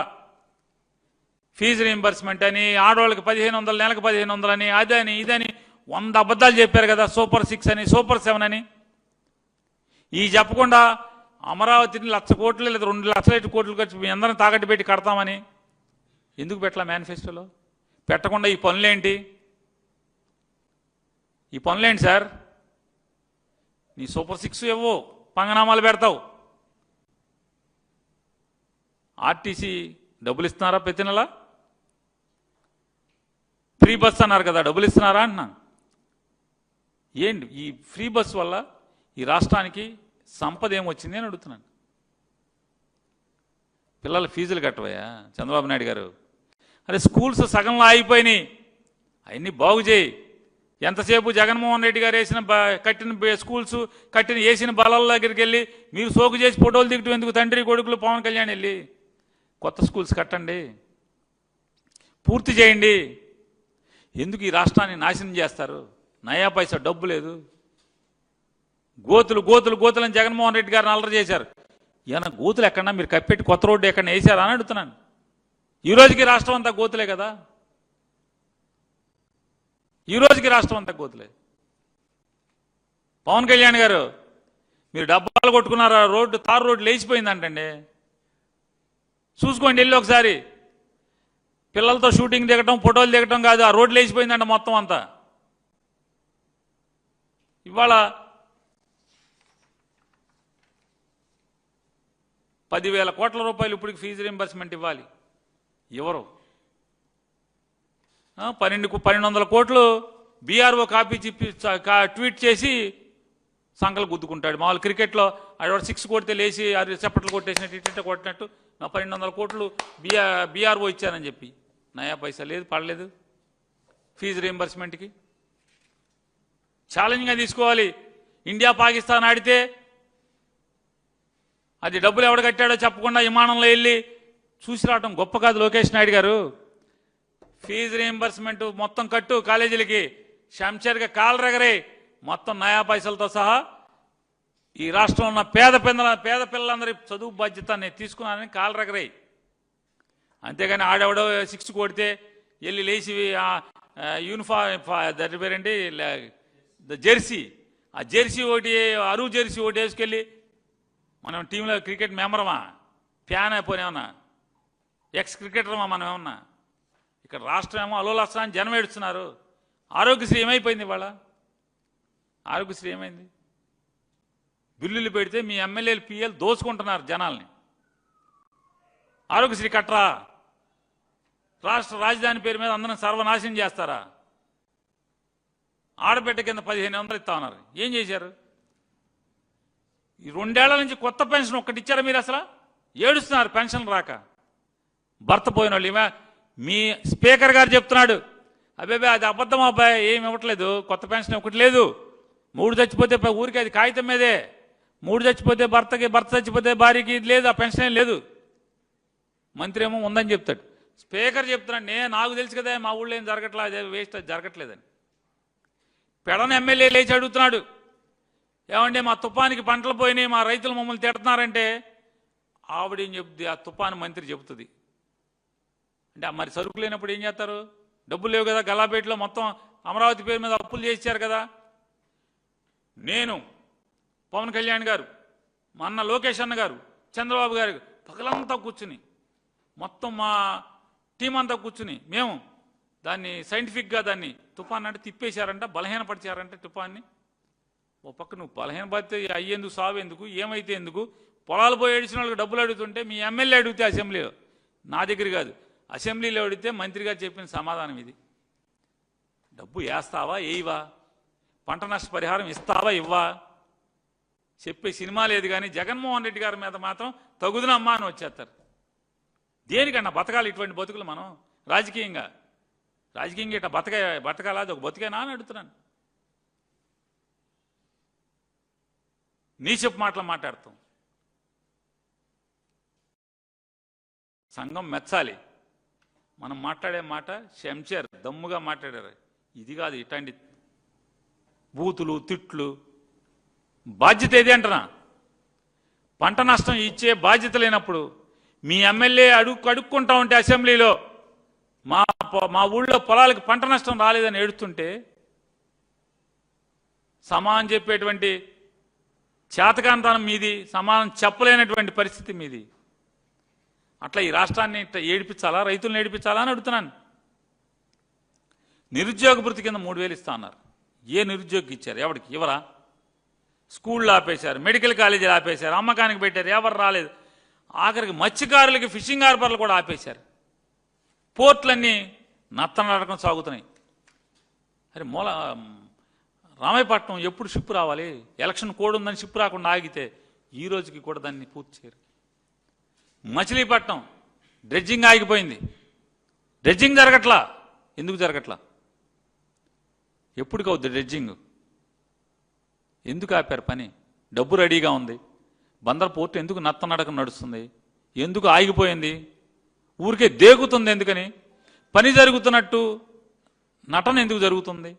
ఫీజు రీయింబర్స్మెంట్ అని, ఆడవాళ్ళకి 1500, నెలకు 1500 అని, అదని ఇదని 100 అబద్ధాలు చెప్పారు కదా. సూపర్ 6 అని, సూపర్ 7 అని. ఈ చెప్పకుండా అమరావతిని 1,00,000 కోట్లు లేదా 2,00,000 కోట్లు ఖర్చు మీ అందరం తాకట్టు పెట్టి కడతామని ఎందుకు పెట్టలా మేనిఫెస్టోలో? పెట్టకుండా ఈ పనులేంటి సార్? నీ సూపర్ 6 ఇవ్వవు, పంగనామాలు పెడతావు. ఆర్టీసీ డబ్బులు ఇస్తున్నారా? ప్రతి నెల ఫ్రీ బస్ అన్నారు కదా, డబ్బులు ఇస్తున్నారా అంటున్నా. ఏంటి ఈ ఫ్రీ బస్ వల్ల ఈ రాష్ట్రానికి సంపద ఏమొచ్చింది అని అడుగుతున్నాను. పిల్లల ఫీజులు కట్టవయ్యా చంద్రబాబు నాయుడు గారు. అరే స్కూల్స్ సగంలో ఆగిపోయినాయి, అవన్నీ బాగు చేయి. ఎంతసేపు జగన్మోహన్ రెడ్డి గారు కట్టిన స్కూల్స్ వేసిన బలాల దగ్గరికి వెళ్ళి మీరు సోకు చేసి ఫోటోలు దిగటం ఎందుకు? తండ్రి కొడుకులు పవన్ కళ్యాణ్ వెళ్ళి కొత్త స్కూల్స్ కట్టండి, పూర్తి చేయండి. ఎందుకు ఈ రాష్ట్రాన్ని నాశనం చేస్తారు? నయా పైసా డబ్బు లేదు. గోతులు అని జగన్మోహన్ రెడ్డి గారిని అల్లరి చేశారు. ఏమన్నా గోతులు ఎక్కడన్నా మీరు కప్పెట్టి కొత్త రోడ్డు ఎక్కడన్నా వేసారా అని అడుగుతున్నాను. ఈ రోజుకి రాష్ట్రం అంతా గోతులే కదా, ఈ రోజుకి రాష్ట్రం అంతా గోతులే. పవన్ కళ్యాణ్ గారు మీరు డబ్బాలు కొట్టుకున్నారా? తారు రోడ్డు లేచిపోయిందంటండి, చూసుకోండి వెళ్ళి ఒకసారి. పిల్లలతో షూటింగ్ దిగటం, ఫోటోలు దిగటం కాదు, ఆ రోడ్లు లేచిపోయిందంట మొత్తం అంతా. ఇవాళ 10,000 కోట్ల రూపాయలు ఇప్పటికి ఫీజు రీయింబర్స్మెంట్ ఇవ్వాలి, ఎవరు? 1200 కోట్లు బీఆర్ఓ కాపీ ట్వీట్ చేసి సంకలు గుద్దుకుంటాడు. మామూలు క్రికెట్లో ఆడ 6 కొడితే లేచి చప్పట్లు కొట్టేసినట్టు ఇట్ట కొట్టినట్టు నా 1200 కోట్లు బీఆర్ఓ ఇచ్చానని చెప్పి నయా పైసా లేదు, పడలేదు ఫీజు రీయింబర్స్మెంట్కి. ఛాలెంజ్గా తీసుకోవాలి. ఇండియా పాకిస్తాన్ ఆడితే అది డబ్బులు ఎవడు కట్టాడో చెప్పకుండా విమానంలో వెళ్ళి చూసి రావడం గొప్ప కాదు లోకేష్ నాయుడు గారు. ఫీజు రీయింబర్స్మెంట్ మొత్తం కట్టు కాలేజీలకి, శంషేర్గా కాలరగరే మొత్తం నయా పైసలతో సహా ఈ రాష్ట్రంలో ఉన్న పేద పిల్లలందరి చదువు బాధ్యత నేను తీసుకున్నానని కాలరగరే. అంతేగాని ఆడెవడో 6 కొడితే వెళ్ళి లేచి యూనిఫామ్ పేరేంటి జెర్సీ, ఆ జెర్సీ ఒకటి అరువు జెర్సీ ఒకటి వేసుకెళ్ళి మనం టీంలో క్రికెట్ మెంబరమా, ఫ్యాన్ అయిపోయినా ఎక్స్ క్రికెటర్మా మనం ఏమన్నా? ఇక్కడ రాష్ట్రం ఏమో అలోలాసా అని జనం ఏడుస్తున్నారు. ఆరోగ్యశ్రీ ఏమైపోయింది ఇవాళ? ఆరోగ్యశ్రీ ఏమైంది? బిల్లులు పెడితే మీ ఎమ్మెల్యేలు పిఎల్ దోచుకుంటున్నారు జనాల్ని. ఆరోగ్యశ్రీ కట్టరా? రాష్ట్ర రాజధాని పేరు మీద అందరం సర్వనాశనం చేస్తారా? ఆడబిడ్డ కింద 1500 ఇస్తా ఉన్నారు. ఏం చేశారు? ఈ 2 ఏళ్ల నుంచి కొత్త పెన్షన్ ఒక్కటి ఇచ్చారా మీరు? అసలు ఏడుస్తున్నారు పెన్షన్ రాక. భర్త పోయిన వాళ్ళు మీ స్పీకర్ గారు చెప్తున్నాడు, అబ్బాయి అది అబద్ధం అబ్బాయి, ఏమి ఇవ్వట్లేదు, కొత్త పెన్షన్ ఒకటి లేదు. 3 చచ్చిపోతే ఊరికి అది కాగితం మీదే. 3 చచ్చిపోతే భర్తకి, భర్త చచ్చిపోతే భార్యకి ఇది లేదు, ఆ పెన్షన్ ఏం లేదు. మంత్రి ఏమో ఉందని చెప్తాడు. స్పీకర్ చెప్తున్నాడు, నాకు తెలుసు కదా మా ఊళ్ళో ఏం జరగట్లేదు, అదే వేస్ట్, అది జరగట్లేదని. పెడన ఎమ్మెల్యే లేచి అడుగుతున్నాడు, ఏమంటే మా తుఫానికి పంటలు పోయినాయి, మా రైతులు మమ్మల్ని తిడుతున్నారంటే ఆవిడేం చెప్తుంది? ఆ తుఫాను మంత్రి చెబుతుంది. అంటే మరి సరుకు లేనప్పుడు ఏం చేస్తారు? డబ్బులు లేవు కదా, గల్లాపేటలో మొత్తం అమరావతి పేరు మీద అప్పులు చేశారు కదా. నేను, పవన్ కళ్యాణ్ గారు, మా అన్న లోకేష్ అన్న గారు, చంద్రబాబు గారు పగలంతా కూర్చుని మొత్తం మా టీం అంతా కూర్చుని మేము దాన్ని సైంటిఫిక్గా దాన్ని తుఫాన్ అంటే తిప్పేశారంట, బలహీనపరిచారంట తుఫాన్ని. ఓ పక్క నువ్వు బలహీనపడితే అయ్యేందుకు, సావేందుకు, ఏమైతే ఎందుకు? పొలాలు పోయి ఏడిచిన వాళ్ళకి డబ్బులు అడుగుతుంటే మీ ఎమ్మెల్యే అడిగితే అసెంబ్లీలో, నా దగ్గర కాదు, అసెంబ్లీలో అడిగితే మంత్రి గారు చెప్పిన సమాధానం ఇది. డబ్బు వేస్తావా వేయవా? పంట నష్ట పరిహారం ఇస్తావా ఇవ్వా? చెప్పే సినిమా లేదు. కానీ జగన్మోహన్ రెడ్డి గారి మీద మాత్రం తగుదనమ్మా అని వచ్చేస్తారు. దేనికన్నా బతకాలి ఇటువంటి బతుకులు మనం? రాజకీయంగా ఇట్లా బతకాలా? అది ఒక బతుకేనా అని అడుగుతున్నాను. నీ చెప్పు మాటలు మాట్లాడతాం. సంఘం మెచ్చాలి. మనం మాట్లాడే మాట శంషేర్ దమ్ముగా మాట్లాడారు. ఇది కాదు, ఇట్లాంటి బూతులు, తిట్లు. బాధ్యత ఏది అంటున్నా? పంట నష్టం ఇచ్చే బాధ్యత లేనప్పుడు మీ ఎమ్మెల్యే అడుక్కుంటా ఉంటే అసెంబ్లీలో మా ఊళ్ళో పొలాలకు పంట నష్టం రాలేదని ఏడుస్తుంటే సమానం చెప్పేటువంటి చేతకాంతనం మీది, సమానం చెప్పలేనటువంటి పరిస్థితి మీది. అట్లా ఈ రాష్ట్రాన్ని ఇట్లా ఏడిపించాలా, రైతులను ఏడిపించాలా అని అడుగుతున్నాను. నిరుద్యోగ భృతి కింద 3000 ఇస్తా అన్నారు. ఏ నిరుద్యోగికి ఇచ్చారు? ఎవరికి ఇవ్వరా? స్కూళ్ళు ఆపేశారు, మెడికల్ కాలేజీలు ఆపేశారు, అమ్మకానికి పెట్టారు, ఎవరు రాలేదు. ఆఖరికి మత్స్యకారులకి ఫిషింగ్ హార్బర్లు కూడా ఆపేశారు. పోర్ట్లన్నీ నత్తనడకం సాగుతున్నాయి. అరే రామాయపట్నం ఎప్పుడు షిప్ రావాలి? ఎలక్షన్ కోడ్ ఉందని షిప్ రాకుండా ఆగితే ఈ రోజుకి కూడా దాన్ని పూర్తి చేయరు. మచిలీపట్నం డ్రెడ్జింగ్ ఆగిపోయింది. డ్రెడ్జింగ్ జరగట్లా. ఎందుకు జరగట్లా? ఎప్పటికి అవుద్ది డ్రెడ్జింగ్? ఎందుకు ఆపారు పని? డబ్బు రెడీగా ఉంది. బందర్ పోర్టు ఎందుకు నత్తనడకం నడుస్తుంది? ఎందుకు ఆగిపోయింది? ఊరికే దేగుతుంది ఎందుకని? పని జరుగుతున్నట్టు నటన ఎందుకు జరుగుతుంది?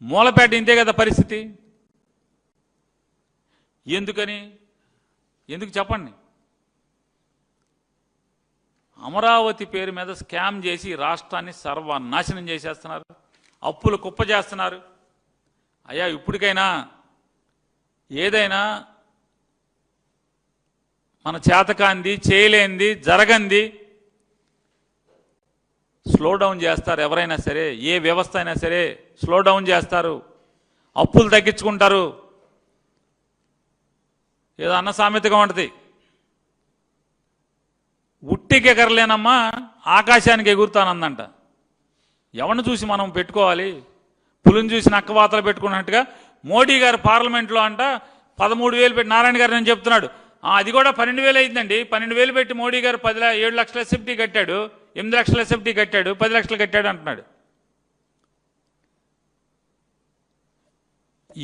మూలపేట ఇంతే కదా పరిస్థితి. ఎందుకని? ఎందుకు చెప్పండి? అమరావతి పేరు మీద స్కామ్ చేసి రాష్ట్రాన్ని సర్వనాశనం చేసేస్తున్నారు, అప్పులు కుప్ప చేస్తున్నారు. అయ్యా, ఇప్పటికైనా ఏదైనా మన చేతకాంది, చేయలేంది, జరగంది స్లో డౌన్ చేస్తారు. ఎవరైనా సరే, ఏ వ్యవస్థ అయినా సరే స్లో డౌన్ చేస్తారు, అప్పులు తగ్గించుకుంటారు. ఏదో అన్న సామెతగా ఉంటుంది, ఉట్టికి ఎగరలేనమ్మా ఆకాశానికి ఎగురుతానందంట. ఎవరిని చూసి మనం పెట్టుకోవాలి? పులిని చూసి నక్కవాతలు పెట్టుకున్నట్టుగా మోడీ గారు పార్లమెంట్లో అంట 13,000 పెట్టి, నారాయణ గారు నేను చెప్తున్నాడు, అది కూడా 12,000 అయిందండి. 12,000 పెట్టి మోడీ గారు 7 లక్షల ఎస్ఎఫ్టీ కట్టాడు, 8 లక్షల ఎస్ఎఫ్టీ కట్టాడు, 10 లక్షలు కట్టాడు అంటున్నాడు.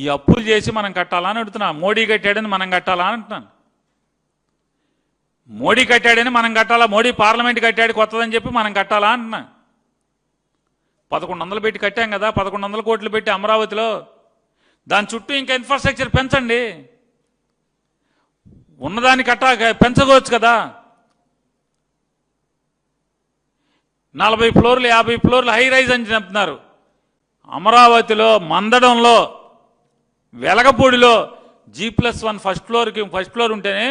ఈ అప్పులు చేసి మనం కట్టాలా అని అడుగుతున్నా. మోడీ కట్టాడని మనం కట్టాలా అని అంటున్నాను. మోడీ కట్టాడని మనం కట్టాలా? మోడీ పార్లమెంట్ కట్టాడు కొత్తదని చెప్పి మనం కట్టాలా అంటున్నా. 1100 పెట్టి కట్టాం కదా, 1100 కోట్లు పెట్టి అమరావతిలో. దాని చుట్టూ ఇంకా ఇన్ఫ్రాస్ట్రక్చర్ పెంచండి. ఉన్నదాన్ని పెంచవచ్చు కదా. 40 ఫ్లోర్లు 50 ఫ్లోర్లు హై రైజ్ అని చెప్తున్నారు. అమరావతిలో మందడంలో వెలగపూడిలో G+1 ఫస్ట్ ఫ్లోర్ ఉంటేనే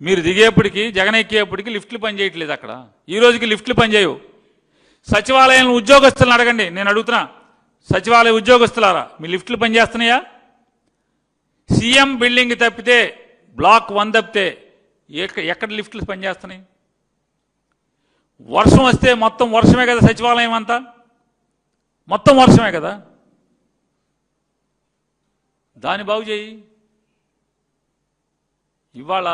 మీరు దిగేప్పటికి జగన్ ఎక్కేప్పటికి లిఫ్ట్లు పనిచేయట్లేదు. అక్కడ ఈ రోజుకి లిఫ్ట్లు పనిచేయవు. సచివాలయంలో ఉద్యోగస్తులను అడగండి. నేను అడుగుతున్నా, సచివాలయ ఉద్యోగస్తులారా మీ లిఫ్ట్లు పనిచేస్తున్నాయా? సీఎం బిల్డింగ్ తప్పితే బ్లాక్ 1 తప్పితే ఎక్కడ లిఫ్ట్లు పనిచేస్తున్నాయి? వర్షం వస్తే మొత్తం వర్షమే కదా, సచివాలయం అంతా మొత్తం వర్షమే కదా. దాన్ని బాగు చేయి. ఇవాళ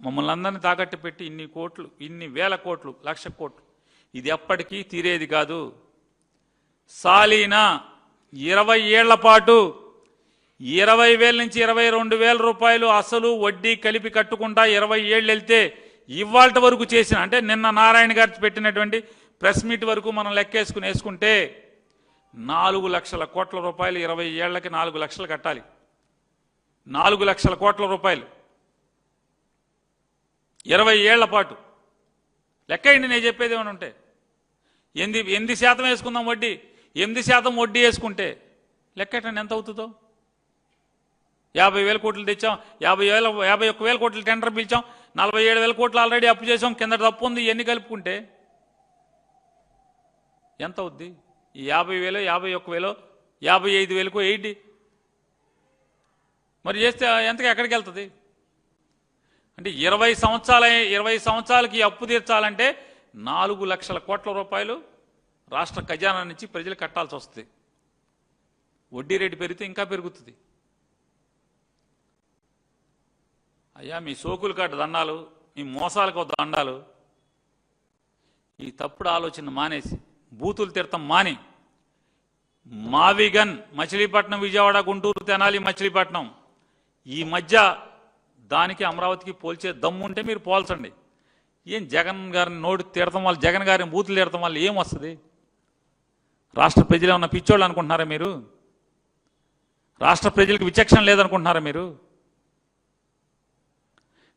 మమ్మల్ని అందరినీ తాకట్టు పెట్టి ఇన్ని కోట్లు, ఇన్ని వేల కోట్లు, 1,00,000 కోట్లు, ఇది ఎప్పటికీ తీరేది కాదు. సాలీనా 20 ఏళ్ల పాటు 20,000 నుంచి 22,000 రూపాయలు అసలు వడ్డీ కలిపి కట్టుకుంటా 20 ఏళ్ళు వెళ్తే ఇవాళ వరకు చేసిన, అంటే నిన్న నారాయణ గారు పెట్టినటువంటి ప్రెస్ మీట్ వరకు మనం వేసుకుంటే 4 లక్షల కోట్ల రూపాయలు 20 ఏళ్లకి 4 లక్షలు కట్టాలి. 4 లక్షల కోట్ల రూపాయలు 20 ఏళ్ల పాటు లెక్కండి. నేను చెప్పేది ఏమైనా ఉంటే 8% వేసుకుందాం వడ్డీ. 8% వడ్డీ వేసుకుంటే లెక్కటండి ఎంత అవుతుందో. 50,000 కోట్లు తెచ్చాం, 51,000 కోట్లు టెండర్ పిలిచాం, 47,000 కోట్లు ఆల్రెడీ అప్పు చేసాం, కింద తప్పు ఉంది. ఎన్ని కలుపుకుంటే ఎంత అవుద్ది? ఈ 50,000, 51,000, 55,000 ఏంటి మరి చేస్తే ఎంతగా ఎక్కడికి వెళ్తుంది? అంటే 20 సంవత్సరాలకి అప్పు తీర్చాలంటే 4 లక్షల కోట్ల రూపాయలు రాష్ట్ర ఖజానా నుంచి ప్రజలు కట్టాల్సి వస్తుంది. వడ్డీ రేటు పెరిగితే ఇంకా పెరుగుతుంది. అయ్యా మీ సోకులు కాటు దండాలు, మీ మోసాలకు దండాలు. ఈ తప్పుడు ఆలోచన మానేసి బూతులు తిడతాం మాని, మావిగన్ మచిలీపట్నం, విజయవాడ, గుంటూరు, తెనాలి, మచిలీపట్నం ఈ మధ్య దానికి అమరావతికి పోల్చే దమ్ముంటే మీరు పోల్చండి. ఏం జగన్ గారిని నోటి తిడతాం వాళ్ళు, జగన్ గారిని బూతులు తిడతాం వాళ్ళు ఏం వస్తుంది? రాష్ట్ర ప్రజలు ఏమన్నా పిచ్చోళ్ళు అనుకుంటున్నారా మీరు? రాష్ట్ర ప్రజలకు విచక్షణ లేదనుకుంటున్నారా మీరు?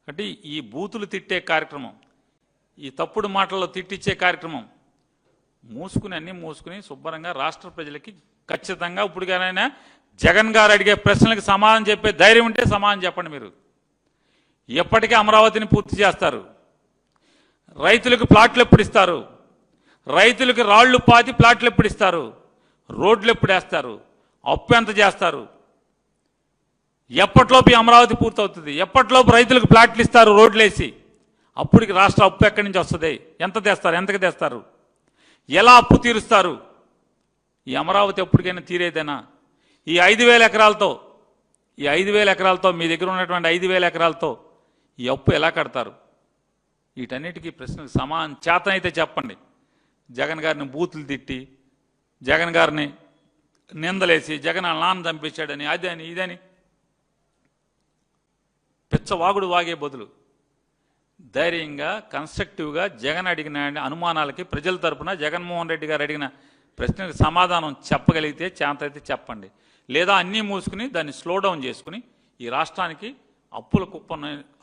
అంటే ఈ బూతులు తిట్టే కార్యక్రమం, ఈ తప్పుడు మాటల్లో తిట్టించే కార్యక్రమం అన్నీ మూసుకుని శుభ్రంగా రాష్ట్ర ప్రజలకి ఖచ్చితంగా ఇప్పుడుగానైనా జగన్ గారు అడిగే ప్రశ్నలకు సమాధానం చెప్పే ధైర్యం ఉంటే సమాధానం చెప్పండి. మీరు ఎప్పటికీ అమరావతిని పూర్తి చేస్తారు? రైతులకు ప్లాట్లు ఎప్పుడు ఇస్తారు? రైతులకు రాళ్లు పాతి ప్లాట్లు ఎప్పుడు ఇస్తారు? రోడ్లు ఎప్పుడు వేస్తారు? అప్పు ఎంత చేస్తారు? ఎప్పటిలోపు అమరావతి పూర్తవుతుంది? ఎప్పటిలోపు రైతులకు ప్లాట్లు ఇస్తారు రోడ్లు వేసి? అప్పటికి రాష్ట్ర అప్పు ఎక్కడి నుంచి వస్తుంది? ఎంత తెస్తారు? ఎంతకు తెస్తారు? ఎలా అప్పు తీరుస్తారు? ఈ అమరావతి ఎప్పటికైనా తీరేదేనా? ఈ 5,000 ఎకరాలతో మీ దగ్గర ఉన్నటువంటి 5,000 ఎకరాలతో ఈ అప్పు ఎలా కడతారు? వీటన్నిటికీ ప్రశ్నకు సమాధానం చేతనైతే చెప్పండి. జగన్ గారిని బూతులు తిట్టి, జగన్ గారిని నిందలేసి, జగన్ నాన్న చంపించాడని, అదని ఇదని పిచ్చవాగుడు వాగే బదులు ధైర్యంగా కన్స్ట్రక్టివ్గా జగన్ అడిగిన అనుమానాలకి ప్రజల తరపున జగన్మోహన్ రెడ్డి గారు అడిగిన ప్రశ్నకు సమాధానం చెప్పగలిగితే చేతనైతే చెప్పండి. లేదా అన్నీ మూసుకుని దాన్ని స్లో డౌన్ చేసుకుని ఈ రాష్ట్రానికి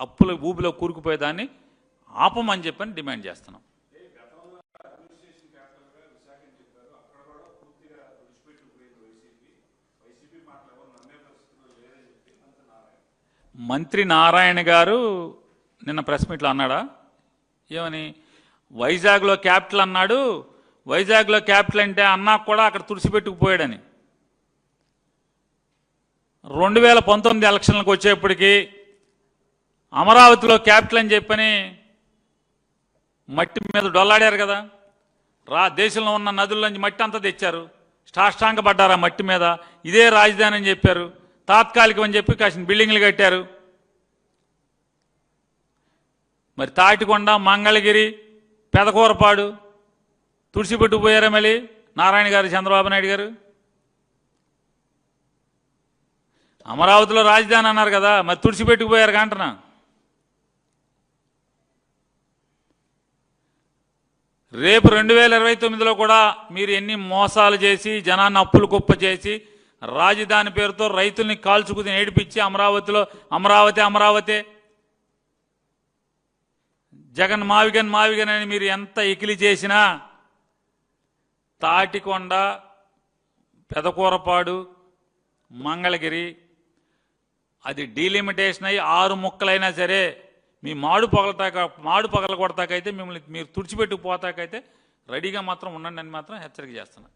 అప్పుల ఊబిలో కూరుకుపోయేదాన్ని ఆపమని చెప్పని డిమాండ్ చేస్తున్నాం. మంత్రి నారాయణ గారు నిన్న ప్రెస్ మీట్లో అన్నాడా? ఏమని? వైజాగ్లో క్యాపిటల్ అన్నాడు. వైజాగ్లో క్యాపిటల్ అంటే అన్నా కూడా అక్కడ తుడిసిపెట్టుకుపోయాడని. 2019 ఎలక్షన్లకు వచ్చేప్పటికీ అమరావతిలో క్యాపిటల్ అని చెప్పని మట్టి మీద డొల్లాడారు కదా. దేశంలో ఉన్న నదుల్లోంచి మట్టి అంతా తెచ్చారు, సాష్టాంగ పడ్డారు ఆ మట్టి మీద. ఇదే రాజధాని అని చెప్పారు, తాత్కాలికం అని చెప్పి కాసిన బిల్డింగ్లు కట్టారు. మరి తాటికొండ, మంగళగిరి, పెదకూరపాడు తుడిసిపెట్టుకుపోయారా మళ్ళీ నారాయణ గారు, చంద్రబాబు నాయుడు గారు? అమరావతిలో రాజధాని అన్నారు కదా, మరి తుడిచిపెట్టుకుపోయారు కంటనా. రేపు 2029లో కూడా మీరు ఎన్ని మోసాలు చేసి జనాన్ని అప్పులు కుప్ప చేసి రాజధాని పేరుతో రైతుల్ని కాల్చుకుని ఏడిపించి అమరావతిలో అమరావతి జగన్ మావిగన్ అని మీరు ఎంత ఎకిలి చేసినా తాటికొండ, పెదకూరపాడు, మంగళగిరి అది డీలిమిటేషన్ అయ్యి 6 ముక్కలైనా సరే మీ మాడు పగల కొడతాకైతే మిమ్మల్ని మీరు తుడిచిపెట్టుకుపోతాకైతే రెడీగా మాత్రం ఉండండి అని మాత్రం హెచ్చరిక చేస్తున్నా.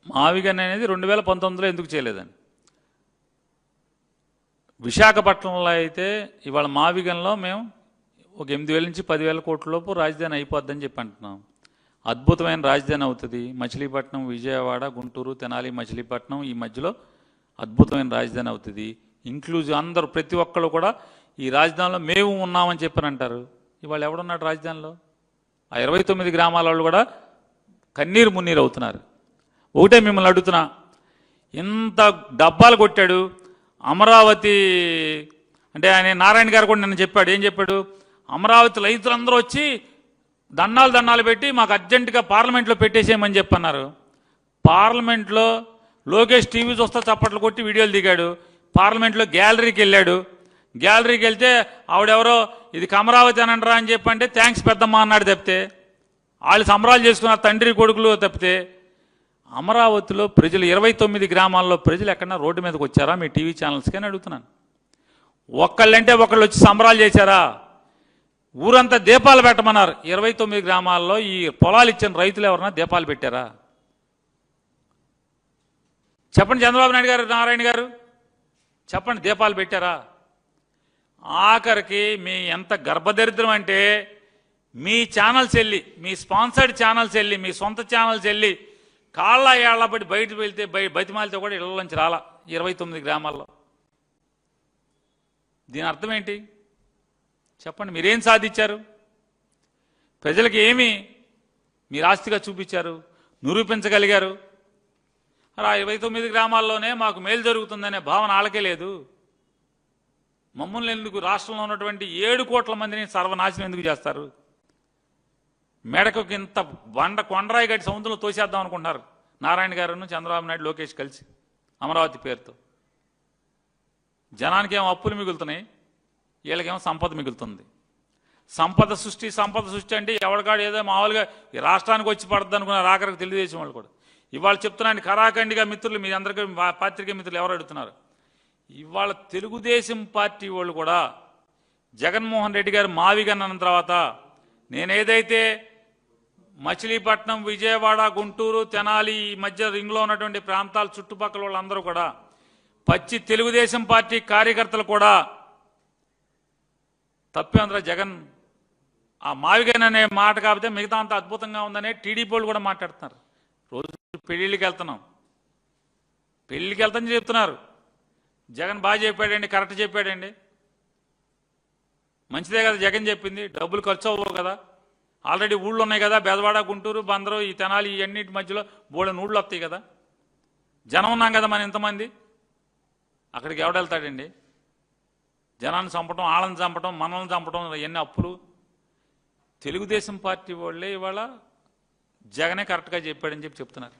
మావిగన్ అనేది 2019లో ఎందుకు చేయలేదండి? విశాఖపట్నంలో అయితే ఇవాళ మావిగన్లో మేము ఒక 8,000 నుంచి 10,000 కోట్ల లోపు రాజధాని అయిపోద్దని చెప్పి అంటున్నాం. అద్భుతమైన రాజధాని అవుతుంది. మచిలీపట్నం, విజయవాడ, గుంటూరు, తెనాలి, మచిలీపట్నం ఈ మధ్యలో అద్భుతమైన రాజధాని అవుతుంది. ఇంక్లూజివ్ అందరూ ప్రతి ఒక్కళ్ళు కూడా ఈ రాజధానిలో మేము ఉన్నామని చెప్పని అంటారు. ఇవాళ ఎవడున్నాడు రాజధానిలో? ఆ 29 గ్రామాల వాళ్ళు కూడా కన్నీరు మున్నీరు అవుతున్నారు. ఒకటే మిమ్మల్ని అడుగుతున్నా, ఇంత డబ్బాలు కొట్టాడు అమరావతి అంటే ఆయన నారాయణ గారు కూడా నిన్న చెప్పాడు. ఏం చెప్పాడు? అమరావతి రైతులందరూ వచ్చి దండాలు పెట్టి మాకు అర్జెంటుగా పార్లమెంట్లో పెట్టేసేయమని చెప్పన్నారు. పార్లమెంట్లో లోకేష్ టీవీ చూస్తా చప్పట్లు కొట్టి వీడియోలు దిగాడు. పార్లమెంట్లో గ్యాలరీకి వెళ్ళాడు. గ్యాలరీకి వెళ్తే ఆవిడెవరో ఇది అమరావతి అని అంటారా అని చెప్పంటే థ్యాంక్స్ పెద్దమ్మ అన్నాడు తప్పితే, వాళ్ళు సంబరాలు చేసుకున్నారు తండ్రి కొడుకులు తప్పితే. అమరావతిలో ప్రజలు 29 గ్రామాల్లో ప్రజలు ఎక్కడన్నా రోడ్డు మీదకి వచ్చారా మీ టీవీ ఛానల్స్కి అని అడుగుతున్నాను. ఒకళ్ళంటే ఒకళ్ళు వచ్చి సంబరాలు చేశారా? ఊరంతా దీపాలు పెట్టమన్నారు. 29 గ్రామాల్లో ఈ పొలాలు ఇచ్చిన రైతులు ఎవరన్నా దీపాలు పెట్టారా? చెప్పండి చంద్రబాబు నాయుడు గారు, నారాయణ గారు చెప్పండి, దీపాలు పెట్టారా? ఆఖరికి మీ ఎంత గర్భదరిద్రం అంటే మీ ఛానల్స్ వెళ్ళి, మీ స్పాన్సర్డ్ ఛానల్స్ వెళ్ళి, మీ సొంత ఛానల్స్ వెళ్ళి కాళ్ళ ఏళ్ల పడి బయటకు వెళ్తే బతిమాలతో కూడా ఇళ్ల నుంచి రాలా 29 గ్రామాల్లో. దీని అర్థం ఏంటి చెప్పండి? మీరేం సాధించారు? ప్రజలకి ఏమి మీరు ఆస్తిగా చూపించారు, నిరూపించగలిగారు? అలా 29 గ్రామాల్లోనే మాకు మేలు జరుగుతుందనే భావన వాళ్ళకే లేదు. మమ్మల్ని ఎందుకు రాష్ట్రంలో ఉన్నటువంటి 7 కోట్ల మందిని సర్వనాశనం ఎందుకు చేస్తారు? మెడకు ఇంత కొండరాయి గట్టి సముద్రంలో తోసేద్దాం అనుకుంటున్నారు నారాయణ గారును చంద్రబాబు నాయుడు, లోకేష్ కలిసి అమరావతి పేరుతో. జనానికి ఏమో అప్పులు మిగులుతున్నాయి, వీళ్ళకేమో సంపద మిగులుతుంది. సంపద సృష్టి అంటే ఎవరికాడు ఏదో మామూలుగా ఈ రాష్ట్రానికి వచ్చి పడుతుంది అనుకున్నారు ఆఖరికి తెలుగుదేశం వాళ్ళు కూడా. ఇవాళ చెప్తున్నాను ఖరాఖండిగా మిత్రులు, మీ అందరికీ పాత్రికేయ మిత్రులు ఎవరు అడుగుతున్నారు, ఇవాళ తెలుగుదేశం పార్టీ వాళ్ళు కూడా జగన్మోహన్ రెడ్డి గారు మావిగన్ అన్న తర్వాత నేనేదైతే మచిలీపట్నం, విజయవాడ, గుంటూరు, తెనాలి ఈ మధ్య రింగ్లో ఉన్నటువంటి ప్రాంతాల చుట్టుపక్కల వాళ్ళందరూ కూడా పచ్చి తెలుగుదేశం పార్టీ కార్యకర్తలు కూడా తప్పేంద్ర జగన్ ఆ మావిగన్ అనే మాట కాకపోతే మిగతా అంత అద్భుతంగా ఉందనే టీడీపీ వాళ్ళు కూడా మాట్లాడుతున్నారు. రోజు పెళ్ళిళ్ళకి వెళ్తున్నాం, పెళ్ళికి వెళ్తామని చెప్తున్నారు. జగన్ బాగా చెప్పాడండి, కరెక్ట్ చెప్పాడండి, మంచిదే కదా జగన్ చెప్పింది. డబ్బులు ఖర్చు అవ్వవు కదా, ఆల్రెడీ ఊళ్ళు ఉన్నాయి కదా, బెదవాడ, గుంటూరు, బందరు, ఈ తెనాలి ఈ అన్నిటి మధ్యలో బోళ్ళని ఊళ్ళు వస్తాయి కదా, జనం ఉన్నాం కదా మన ఇంతమంది. అక్కడికి ఎవడెళ్తాడండి? జనాన్ని చంపడం, ఆళ్ళని చంపడం, మనల్ని చంపడం, ఎన్ని అప్పులు. తెలుగుదేశం పార్టీ వాళ్ళే ఇవాళ జగనే కరెక్ట్గా చెప్పాడని చెప్తున్నారు.